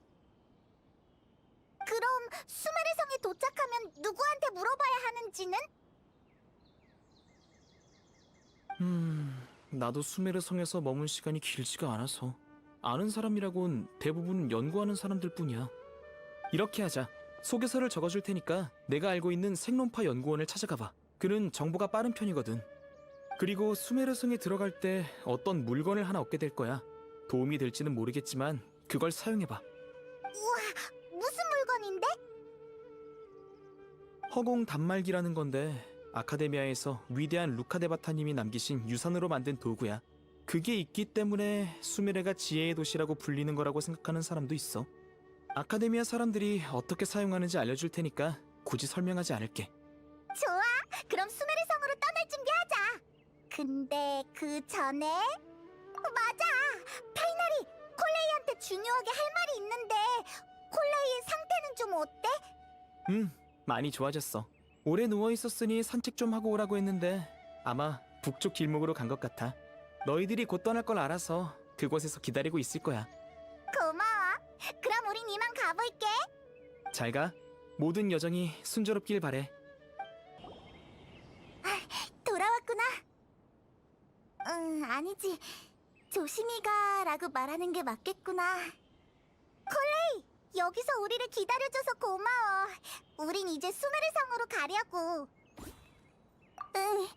그럼 수메르성에 도착하면 누구한테 물어봐야 하는지는? 나도 수메르성에서 머문 시간이 길지가 않아서 아는 사람이라곤 대부분 연구하는 사람들 뿐이야. 이렇게 하자. 소개서를 적어줄 테니까 내가 알고 있는 생론파 연구원을 찾아가봐. 그는 정보가 빠른 편이거든. 그리고 수메르성에 들어갈 때 어떤 물건을 하나 얻게 될 거야. 도움이 될지는 모르겠지만 그걸 사용해봐. 우와, 무슨 물건인데? 허공 단말기라는 건데 아카데미아에서 위대한 루카데바타님이 남기신 유산으로 만든 도구야. 그게 있기 때문에 수메르가 지혜의 도시라고 불리는 거라고 생각하는 사람도 있어. 아카데미아 사람들이 어떻게 사용하는지 알려줄 테니까 굳이 설명하지 않을게. 좋아, 그럼 수메르성으로 떠나. 근데 그 전에 맞아! 타이나리, 콜레이한테 중요하게 할 말이 있는데 콜레이의 상태는 좀 어때? 많이 좋아졌어. 오래 누워 있었으니 산책 좀 하고 오라고 했는데 아마 북쪽 길목으로 간 것 같아. 너희들이 곧 떠날 걸 알아서 그곳에서 기다리고 있을 거야. 고마워. 그럼 우린 이만 가볼게. 잘 가. 모든 여정이 순조롭길 바래. 돌아왔구나. 아니지. 조심히 가라고 말하는 게 맞겠구나. 콜레이, 여기서 우리를 기다려줘서 고마워. 우린 이제 수메르 성으로 가려고. 응,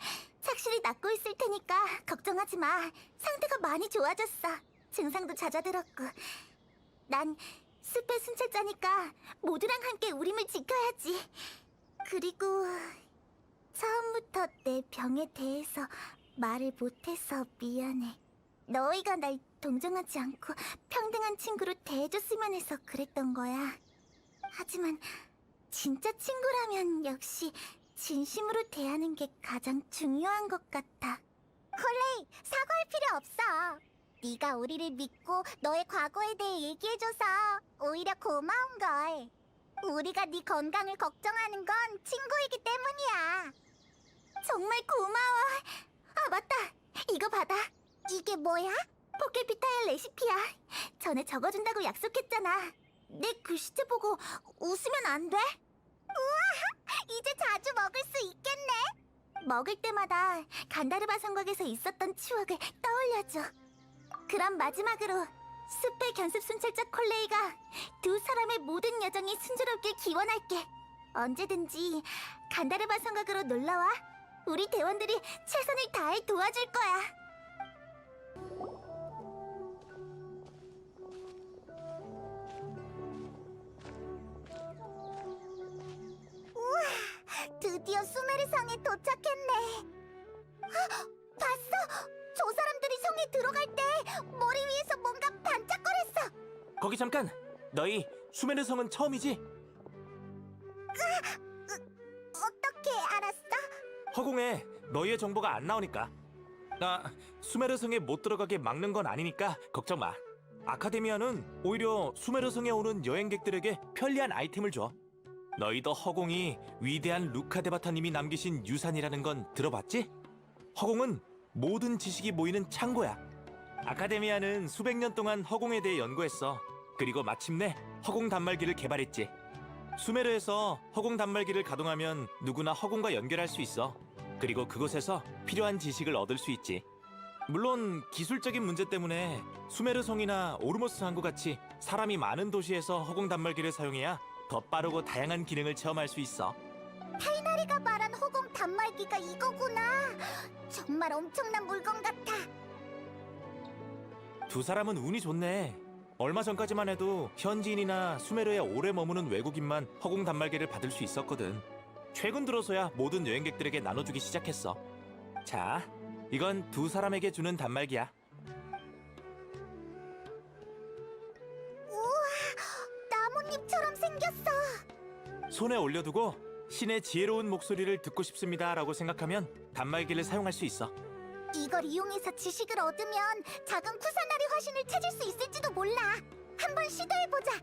착실히 낫고 있을 테니까 걱정하지 마. 상태가 많이 좋아졌어. 증상도 잦아들었고. 난 숲의 순찰자니까 모두랑 함께 우림을 지켜야지. 그리고 처음부터 내 병에 대해서 말을 못해서 미안해. 너희가 날 동정하지 않고 평등한 친구로 대해줬으면 해서 그랬던 거야. 하지만 진짜 친구라면 역시 진심으로 대하는 게 가장 중요한 것 같아. 콜레이, 사과할 필요 없어. 네가 우리를 믿고 너의 과거에 대해 얘기해줘서 오히려 고마운 걸. 우리가 네 건강을 걱정하는 건 친구이기 때문이야. 정말 고마워. 아, 맞다. 이거 받아. 이게 뭐야? 포켓피타의 레시피야. 전에 적어준다고 약속했잖아. 내 글씨체 보고 웃으면 안 돼? 우와! 이제 자주 먹을 수 있겠네. 먹을 때마다 간다르바 성곽에서 있었던 추억을 떠올려줘. 그럼 마지막으로 숲의 견습 순찰자 콜레이가 두 사람의 모든 여정이 순조롭길 기원할게. 언제든지 간다르바 성곽으로 놀러와. 우리 대원들이 최선을 다해 도와줄 거야. 우와, 드디어 수메르 성에 도착했네. 헉, 봤어? 저 사람들이 성에 들어갈 때 머리 위에서 뭔가 반짝거렸어. 거기 잠깐! 너희 수메르 성은 처음이지? 어떻게 알았어? 허공에 너희의 정보가 안 나오니까. 수메르 성에 못 들어가게 막는 건 아니니까 걱정 마. 아카데미아는 오히려 수메르 성에 오는 여행객들에게 편리한 아이템을 줘. 너희도 허공이 위대한 루카데바타님이 남기신 유산이라는 건 들어봤지? 허공은 모든 지식이 모이는 창고야. 아카데미아는 수백 년 동안 허공에 대해 연구했어. 그리고 마침내 허공 단말기를 개발했지. 수메르에서 허공 단말기를 가동하면 누구나 허공과 연결할 수 있어. 그리고 그곳에서 필요한 지식을 얻을 수 있지. 물론 기술적인 문제 때문에 수메르 성이나 오르모스 항구 같이 사람이 많은 도시에서 허공 단말기를 사용해야 더 빠르고 다양한 기능을 체험할 수 있어. 타이나리가 말한 허공 단말기가 이거구나. 정말 엄청난 물건 같아. 두 사람은 운이 좋네. 얼마 전까지만 해도 현지인이나 수메르에 오래 머무는 외국인만 허공 단말기를 받을 수 있었거든. 최근 들어서야 모든 여행객들에게 나눠주기 시작했어. 자, 이건 두 사람에게 주는 단말기야. 우와, 나뭇잎처럼 생겼어. 손에 올려두고 신의 지혜로운 목소리를 듣고 싶습니다라고 생각하면 단말기를 사용할 수 있어. 이걸 이용해서 지식을 얻으면 작은 쿠사나리 화신을 찾을 수 있을지도 몰라. 한번 시도해보자.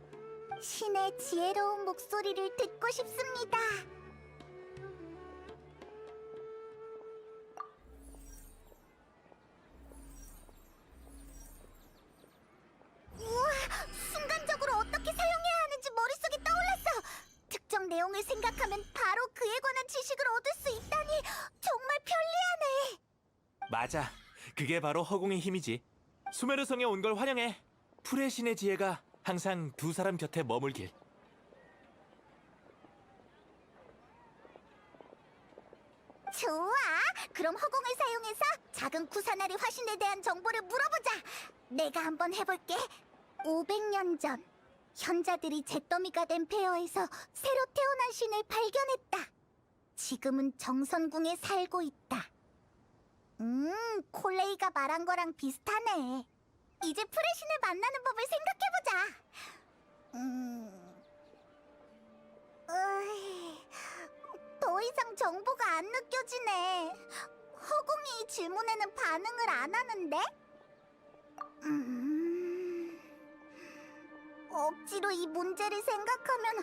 신의 지혜로운 목소리를 듣고 싶습니다. 우와, 순간적으로 어떻게 사용해야 하는지 머릿속에 떠올랐어. 특정 내용을 생각하면 바로 그에 관한 지식을 얻을 수 있다니 정말 편리하네. 맞아. 그게 바로 허공의 힘이지. 수메르 성에 온 걸 환영해. 풀의 신의 지혜가 항상 두 사람 곁에 머물길. 좋아. 그럼 허공을 사용해서 작은 쿠사나리 화신에 대한 정보를 물어보자. 내가 한번 해볼게. 500년 전 현자들이 잿더미가 된 폐허에서 새로 태어난 신을 발견했다. 지금은 정선궁에 살고 있다. 콜레이가 말한 거랑 비슷하네. 이제 풀의 신을 만나는 법을 생각해보자. 더 이상 정보가 안 느껴지네. 허공이 질문에는 반응을 안 하는데? 억지로 이 문제를 생각하면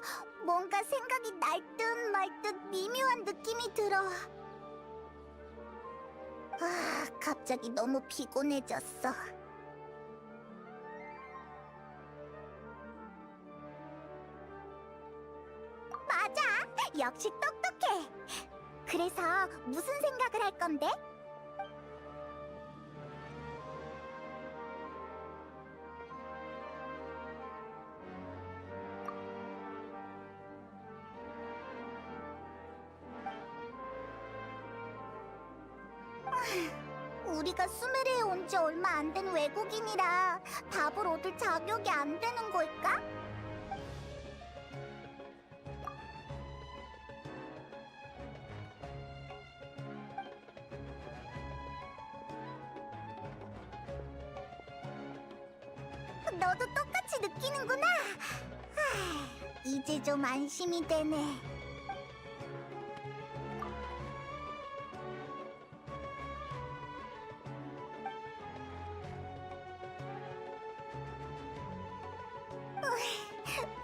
뭔가 생각이 날 듯 말 듯 미묘한 느낌이 들어. 갑자기 너무 피곤해졌어. 맞아! 역시 똑똑해! 그래서 무슨 생각을 할 건데? 우리가 수메르에 온 지 얼마 안 된 외국인이라 답을 얻을 자격이 안 되는 걸까? 너도 똑같이 느끼는구나. 이제 좀 안심이 되네.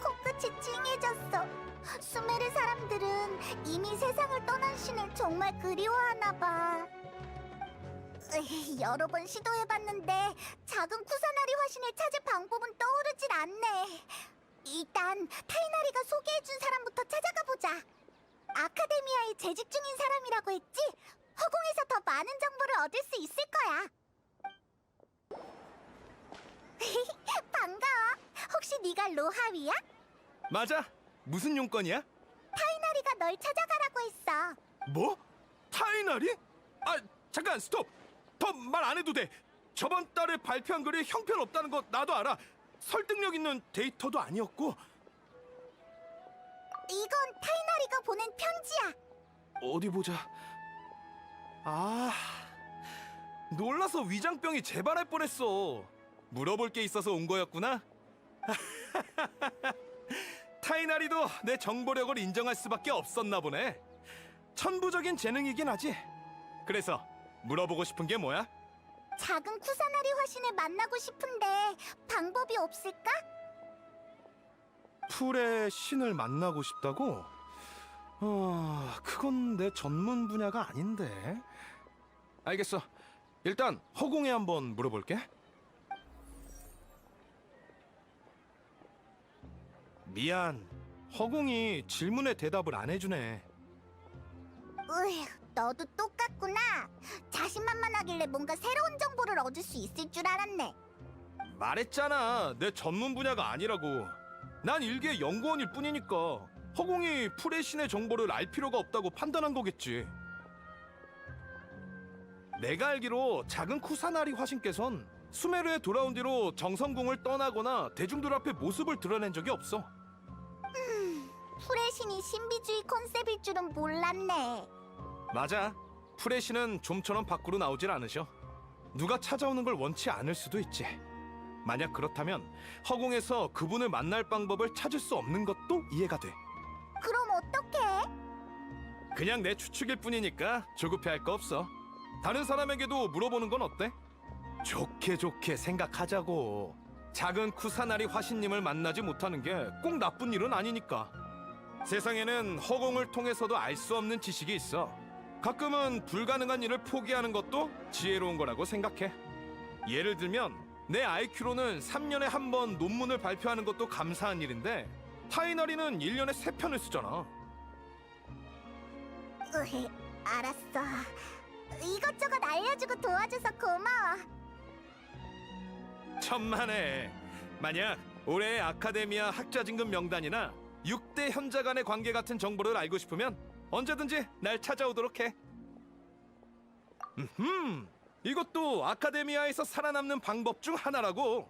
코끝이 찡해졌어. 수메르 사람들은 이미 세상을 떠난 신을 정말 그리워하나 봐. 여러 번 시도해봤는데 작은 쿠사나리 화신을 찾을 방법은 떠오르질 않네. 일단 타이나리가 소개해준 사람부터 찾아가 보자. 아카데미아에 재직 중인 사람이라고 했지? 허공에서 더 많은 정보를 얻을 수 있을 거야. 반가워. 혹시 네가 로하위야? 맞아. 무슨 용건이야? 타이나리가 널 찾아가라고 했어. 뭐? 타이나리? 아, 잠깐 스톱. 더 말 안 해도 돼. 저번 달에 발표한 글이 형편없다는 거 나도 알아. 설득력 있는 데이터도 아니었고. 이건 타이나리가 보낸 편지야. 어디 보자. 아, 놀라서 위장병이 재발할 뻔했어. 물어볼 게 있어서 온 거였구나. 타이나리도 내 정보력을 인정할 수밖에 없었나 보네. 천부적인 재능이긴 하지. 그래서 물어보고 싶은 게 뭐야? 작은 쿠사나리 화신을 만나고 싶은데 방법이 없을까? 풀의 신을 만나고 싶다고? 그건 내 전문 분야가 아닌데. 알겠어. 일단 허공에 한번 물어볼게. 미안. 허공이 질문에 대답을 안 해주네. 으휴, 너도 똑같구나. 자신만만하길래 뭔가 새로운 정보를 얻을 수 있을 줄 알았네. 말했잖아. 내 전문 분야가 아니라고. 난 일개 연구원일 뿐이니까 허공이 풀의 신의 정보를 알 필요가 없다고 판단한 거겠지. 내가 알기로 작은 쿠사나리 화신께선 수메르에 돌아온 뒤로 정성궁을 떠나거나 대중들 앞에 모습을 드러낸 적이 없어. 풀의 신이 신비주의 컨셉일 줄은 몰랐네. 맞아. 풀의 신은 좀처럼 밖으로 나오질 않으셔. 누가 찾아오는 걸 원치 않을 수도 있지. 만약 그렇다면 허공에서 그분을 만날 방법을 찾을 수 없는 것도 이해가 돼. 그럼 어떡해? 그냥 내 추측일 뿐이니까 조급해할 거 없어. 다른 사람에게도 물어보는 건 어때? 좋게 생각하자고. 작은 쿠사나리 화신님을 만나지 못하는 게 꼭 나쁜 일은 아니니까. 세상에는 허공을 통해서도 알 수 없는 지식이 있어. 가끔은 불가능한 일을 포기하는 것도 지혜로운 거라고 생각해. 예를 들면 내 IQ로는 3년에 한 번 논문을 발표하는 것도 감사한 일인데 타이나리는 1년에 3편을 쓰잖아. 알았어. 이것저것 알려주고 도와줘서 고마워. 천만에. 만약 올해의 아카데미아 학자진급 명단이나 6대 현자 간의 관계 같은 정보를 알고 싶으면 언제든지 날 찾아오도록 해. 이것도 아카데미아에서 살아남는 방법 중 하나라고.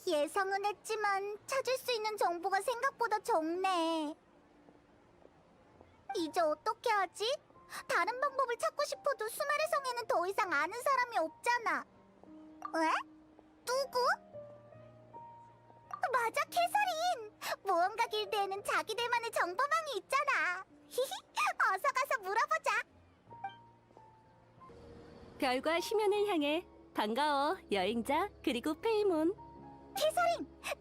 예상은 했지만 찾을 수 있는 정보가 생각보다 적네. 이제 어떻게 하지? 다른 방법을 찾고 싶어도 수메르 성에는 더 이상 아는 사람이 없잖아. 왜? 누구? 맞아, 캐서린! 모험가 길드에는 자기들만의 정보망이 있잖아. 어서 가서 물어보자. 별과 심연을 향해 반가워, 여행자, 그리고 페이몬.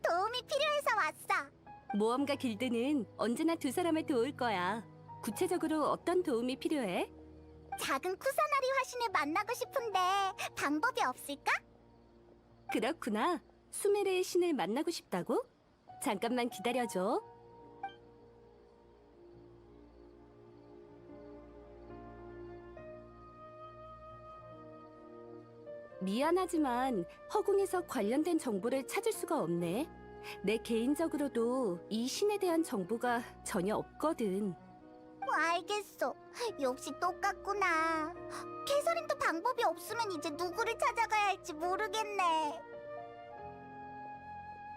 도움이 필요해서 왔어. 모험가 길드는 언제나 두 사람을 도울 거야. 구체적으로 어떤 도움이 필요해? 작은 쿠사나리 화신을 만나고 싶은데 방법이 없을까? 그렇구나. 수메르의 신을 만나고 싶다고? 잠깐만 기다려줘. 미안하지만 허공에서 관련된 정보를 찾을 수가 없네. 내 개인적으로도 이 신에 대한 정보가 전혀 없거든. 알겠어. 역시 똑같구나. 캐서린도 방법이 없으면 이제 누구를 찾아가야 할지 모르겠네.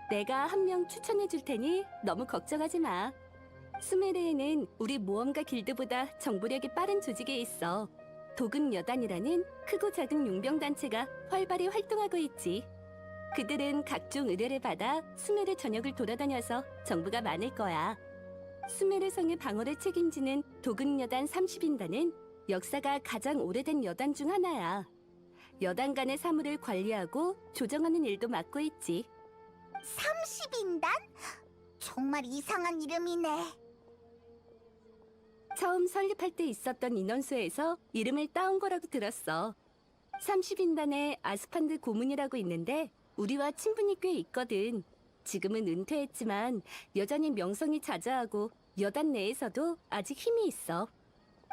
내가 한 명 추천해 줄 테니 너무 걱정하지 마. 수메르에는 우리 모험가 길드보다 정보력이 빠른 조직에 있어. 도금 여단이라는 크고 작은 용병 단체가 활발히 활동하고 있지. 그들은 각종 의뢰를 받아 수메르 전역을 돌아다녀서 정보가 많을 거야. 수메르 성의 방어를 책임지는 도금 여단 30인단은 역사가 가장 오래된 여단 중 하나야. 여단 간의 사물을 관리하고 조정하는 일도 맡고 있지. 30인단? 정말 이상한 이름이네. 처음 설립할 때 있었던 인원수에서 이름을 따온 거라고 들었어. 30인단에 아스판드 고문이라고 있는데 우리와 친분이 꽤 있거든. 지금은 은퇴했지만 여전히 명성이 자자하고 여단 내에서도 아직 힘이 있어.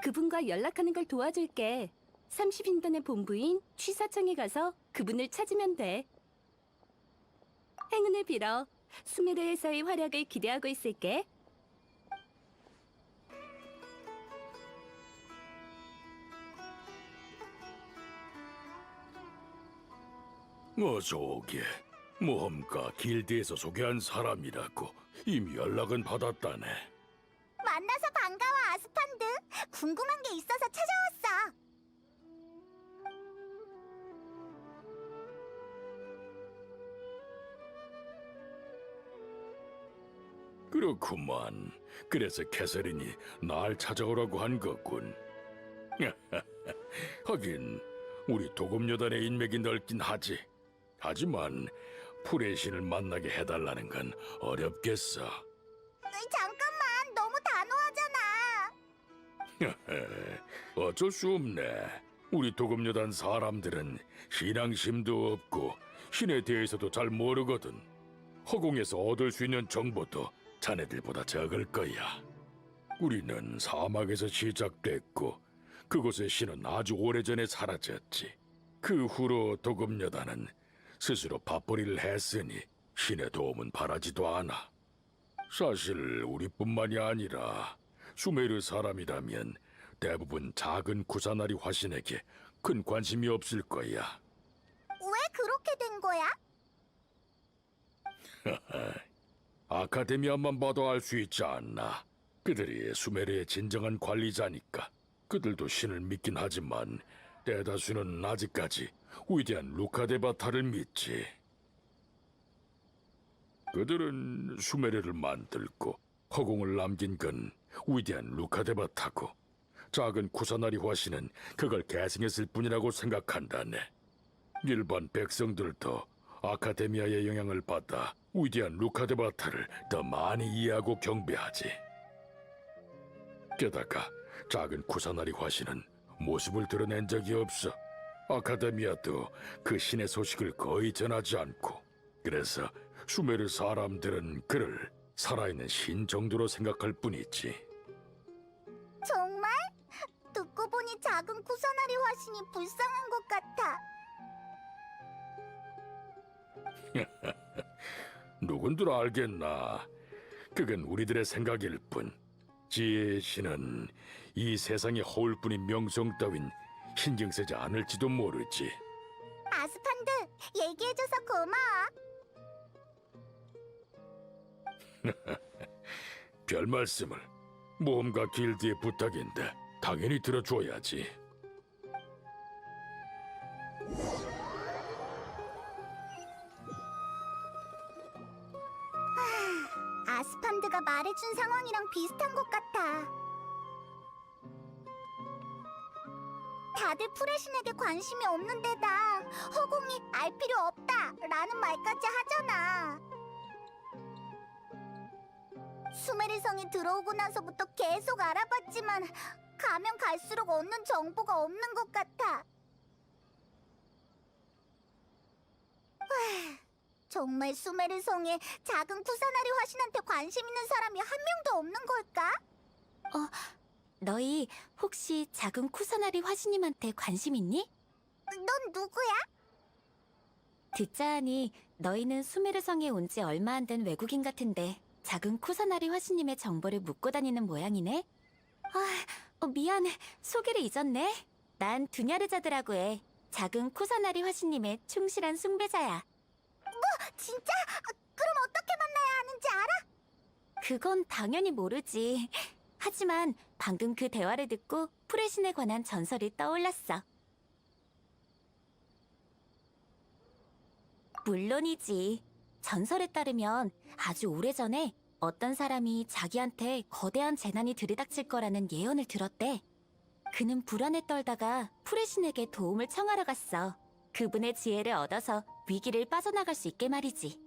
그분과 연락하는 걸 도와줄게. 30인단의 본부인 취사청에 가서 그분을 찾으면 돼. 행운을 빌어. 수메르에서의 활약을 기대하고 있을게. 어서 오게. 모험가 길드에서 소개한 사람이라고. 이미 연락은 받았다네. 만나서 반가워, 아스판드. 궁금한 게 있어서 찾아왔어. 그렇구만. 그래서 캐서린이 날 찾아오라고 한 거군. 하긴 우리 도금여단의 인맥이 넓긴 하지. 하지만 풀의 신을 만나게 해달라는 건 어렵겠어. 잠깐만, 너무 단호하잖아. 어쩔 수 없네. 우리 도금여단 사람들은 신앙심도 없고 신에 대해서도 잘 모르거든. 허공에서 얻을 수 있는 정보도 자네들보다 적을 거야. 우리는 사막에서 시작됐고 그곳의 신은 아주 오래전에 사라졌지. 그 후로 도금여단은 스스로 밥벌이를 했으니 신의 도움은 바라지도 않아. 사실 우리뿐만이 아니라 수메르 사람이라면 대부분 작은 구사나리 화신에게 큰 관심이 없을 거야. 왜 그렇게 된 거야? 아카데미아만 봐도 알 수 있지 않나. 그들이 수메르의 진정한 관리자니까. 그들도 신을 믿긴 하지만 대다수는 아직까지 위대한 루카데바타를 믿지. 그들은 수메르를 만들고 허공을 남긴 건 위대한 루카데바타고 작은 쿠사나리 화신은 그걸 계승했을 뿐이라고 생각한다네. 일반 백성들도 아카데미아의 영향을 받아 위대한 루카데바타를 더 많이 이해하고 경배하지. 게다가 작은 쿠사나리 화신은 모습을 드러낸 적이 없어. 아카데미아도 그 신의 소식을 거의 전하지 않고, 그래서 수메르 사람들은 그를 살아있는 신 정도로 생각할 뿐이지. 정말? 듣고 보니 작은 쿠사나리 화신이 불쌍한 것 같아. 누군들 알겠나? 그건 우리들의 생각일 뿐. 지혜의 신은 이 세상에 허울뿐인 명성 따윈 신경 쓰지 않을지도 모르지. 아스판드, 얘기해줘서 고마워. 별 말씀을. 모험가 길드의 부탁인데 당연히 들어줘야지. 아스판드가 말해준 상황이랑 비슷한 것 같아. 다들 프레신에게 관심이 없는데다 허공이 알 필요 없다라는 말까지 하잖아. 수메르성에 들어오고 나서부터 계속 알아봤지만 가면 갈수록 얻는 정보가 없는 것 같아. 정말 수메르성에 작은 쿠사나리 화신한테 관심 있는 사람이 한 명도 없는 걸까? 너희 혹시 작은 쿠사나리 화신님한테 관심 있니? 넌 누구야? 듣자 하니 너희는 수메르성에 온 지 얼마 안 된 외국인 같은데 작은 쿠사나리 화신님의 정보를 묻고 다니는 모양이네? 미안, 소개를 잊었네. 난 두냐르자드라고 해. 작은 쿠사나리 화신님의 충실한 숭배자야. 진짜? 그럼 어떻게 만나야 하는지 알아? 그건 당연히 모르지. 하지만 방금 그 대화를 듣고 프레신에 관한 전설이 떠올랐어. 물론이지. 전설에 따르면 아주 오래전에 어떤 사람이 자기한테 거대한 재난이 들이닥칠 거라는 예언을 들었대. 그는 불안에 떨다가 프레신에게 도움을 청하러 갔어. 그분의 지혜를 얻어서 위기를 빠져나갈 수 있게 말이지.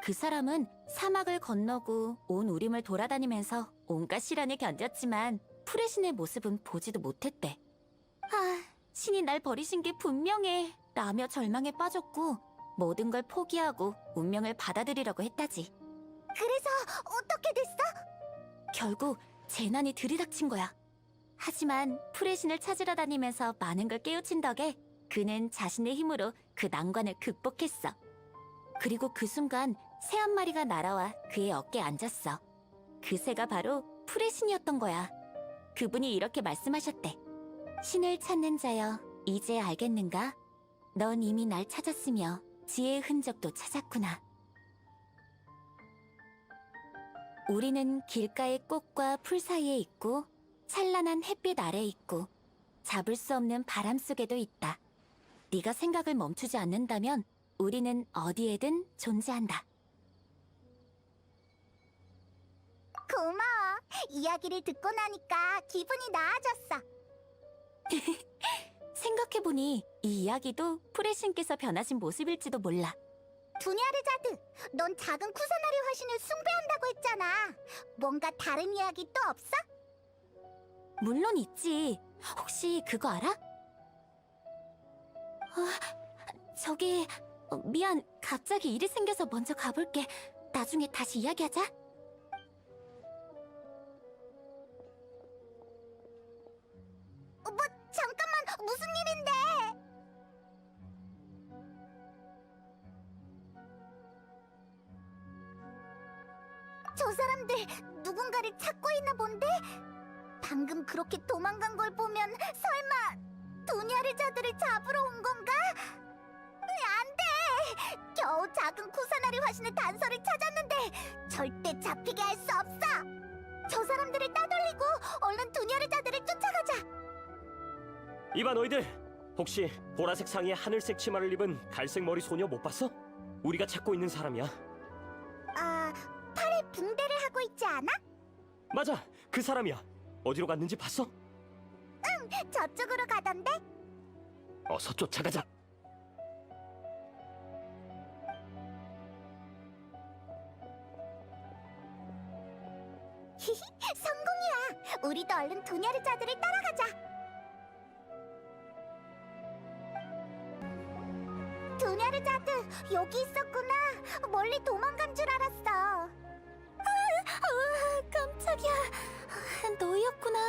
그 사람은 사막을 건너고 온 우림을 돌아다니면서 온갖 시련을 견뎠지만 프레신의 모습은 보지도 못했대. 신이 날 버리신 게 분명해 라며 절망에 빠졌고 모든 걸 포기하고 운명을 받아들이려고 했다지. 그래서 어떻게 됐어? 결국 재난이 들이닥친 거야. 하지만 프레신을 찾으러 다니면서 많은 걸 깨우친 덕에 그는 자신의 힘으로 그 난관을 극복했어. 그리고 그 순간 새 한 마리가 날아와 그의 어깨에 앉았어. 그 새가 바로 프레신이었던 거야. 그분이 이렇게 말씀하셨대. 신을 찾는 자여, 이제 알겠는가? 넌 이미 날 찾았으며 지혜의 흔적도 찾았구나. 우리는 길가의 꽃과 풀 사이에 있고 찬란한 햇빛 아래에 있고 잡을 수 없는 바람 속에도 있다. 네가 생각을 멈추지 않는다면 우리는 어디에든 존재한다. 고마워. 이야기를 듣고 나니까 기분이 나아졌어. 생각해보니 이 이야기도 프레신께서 변하신 모습일지도 몰라. 두냐르자드, 넌 작은 쿠사나리 화신을 숭배한다고 했잖아. 뭔가 다른 이야기 또 없어? 물론 있지. 혹시 그거 알아? 저기 미안. 갑자기 일이 생겨서 먼저 가볼게. 나중에 다시 이야기하자. 잠깐만, 무슨 일인데? 저 사람들 누군가를 찾고 있나 본데? 방금 그렇게 도망간 걸 보면 설마 두냐르자들을 잡으러 온 건가? 안 돼! 겨우 작은 쿠사나리 화신의 단서를 찾았는데 절대 잡히게 할 수 없어! 저 사람들을 따돌리고 얼른 두냐르자들을 쫓아가자! 이봐 너희들! 혹시 보라색 상의에 하늘색 치마를 입은 갈색 머리 소녀 못 봤어? 우리가 찾고 있는 사람이야. 팔에 붕대를 하고 있지 않아? 맞아! 그 사람이야! 어디로 갔는지 봤어? 저쪽으로 가던데? 어서 쫓아가자! 성공이야! 우리도 얼른 두냐르자들을 따라가자! 두냐르자드, 여기 있었구나. 멀리 도망간 줄 알았어. 깜짝이야. 너였구나.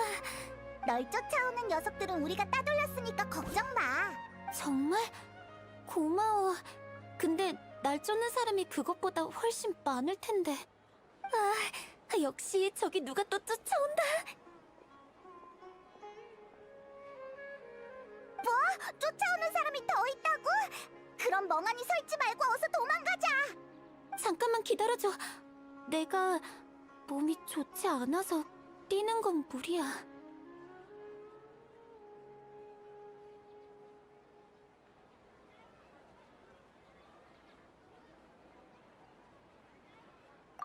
널 쫓아오는 녀석들은 우리가 따돌렸으니까 걱정 마. 정말? 고마워. 근데 날 쫓는 사람이 그것보다 훨씬 많을 텐데. 역시 저기 누가 또 쫓아온다. 뭐? 쫓아오는 사람이 더 있다고? 그럼 멍하니 서 있지 말고 어서 도망가자. 잠깐만 기다려줘. 내가 몸이 좋지 않아서 뛰는 건 무리야.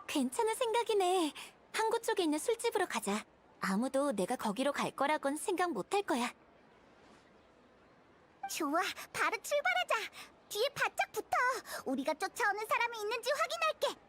괜찮은 생각이네. 항구 쪽에 있는 술집으로 가자. 아무도 내가 거기로 갈 거라곤 생각 못 할 거야. 좋아, 바로 출발하자. 뒤에 바짝 붙어. 우리가 쫓아오는 사람이 있는지 확인할게.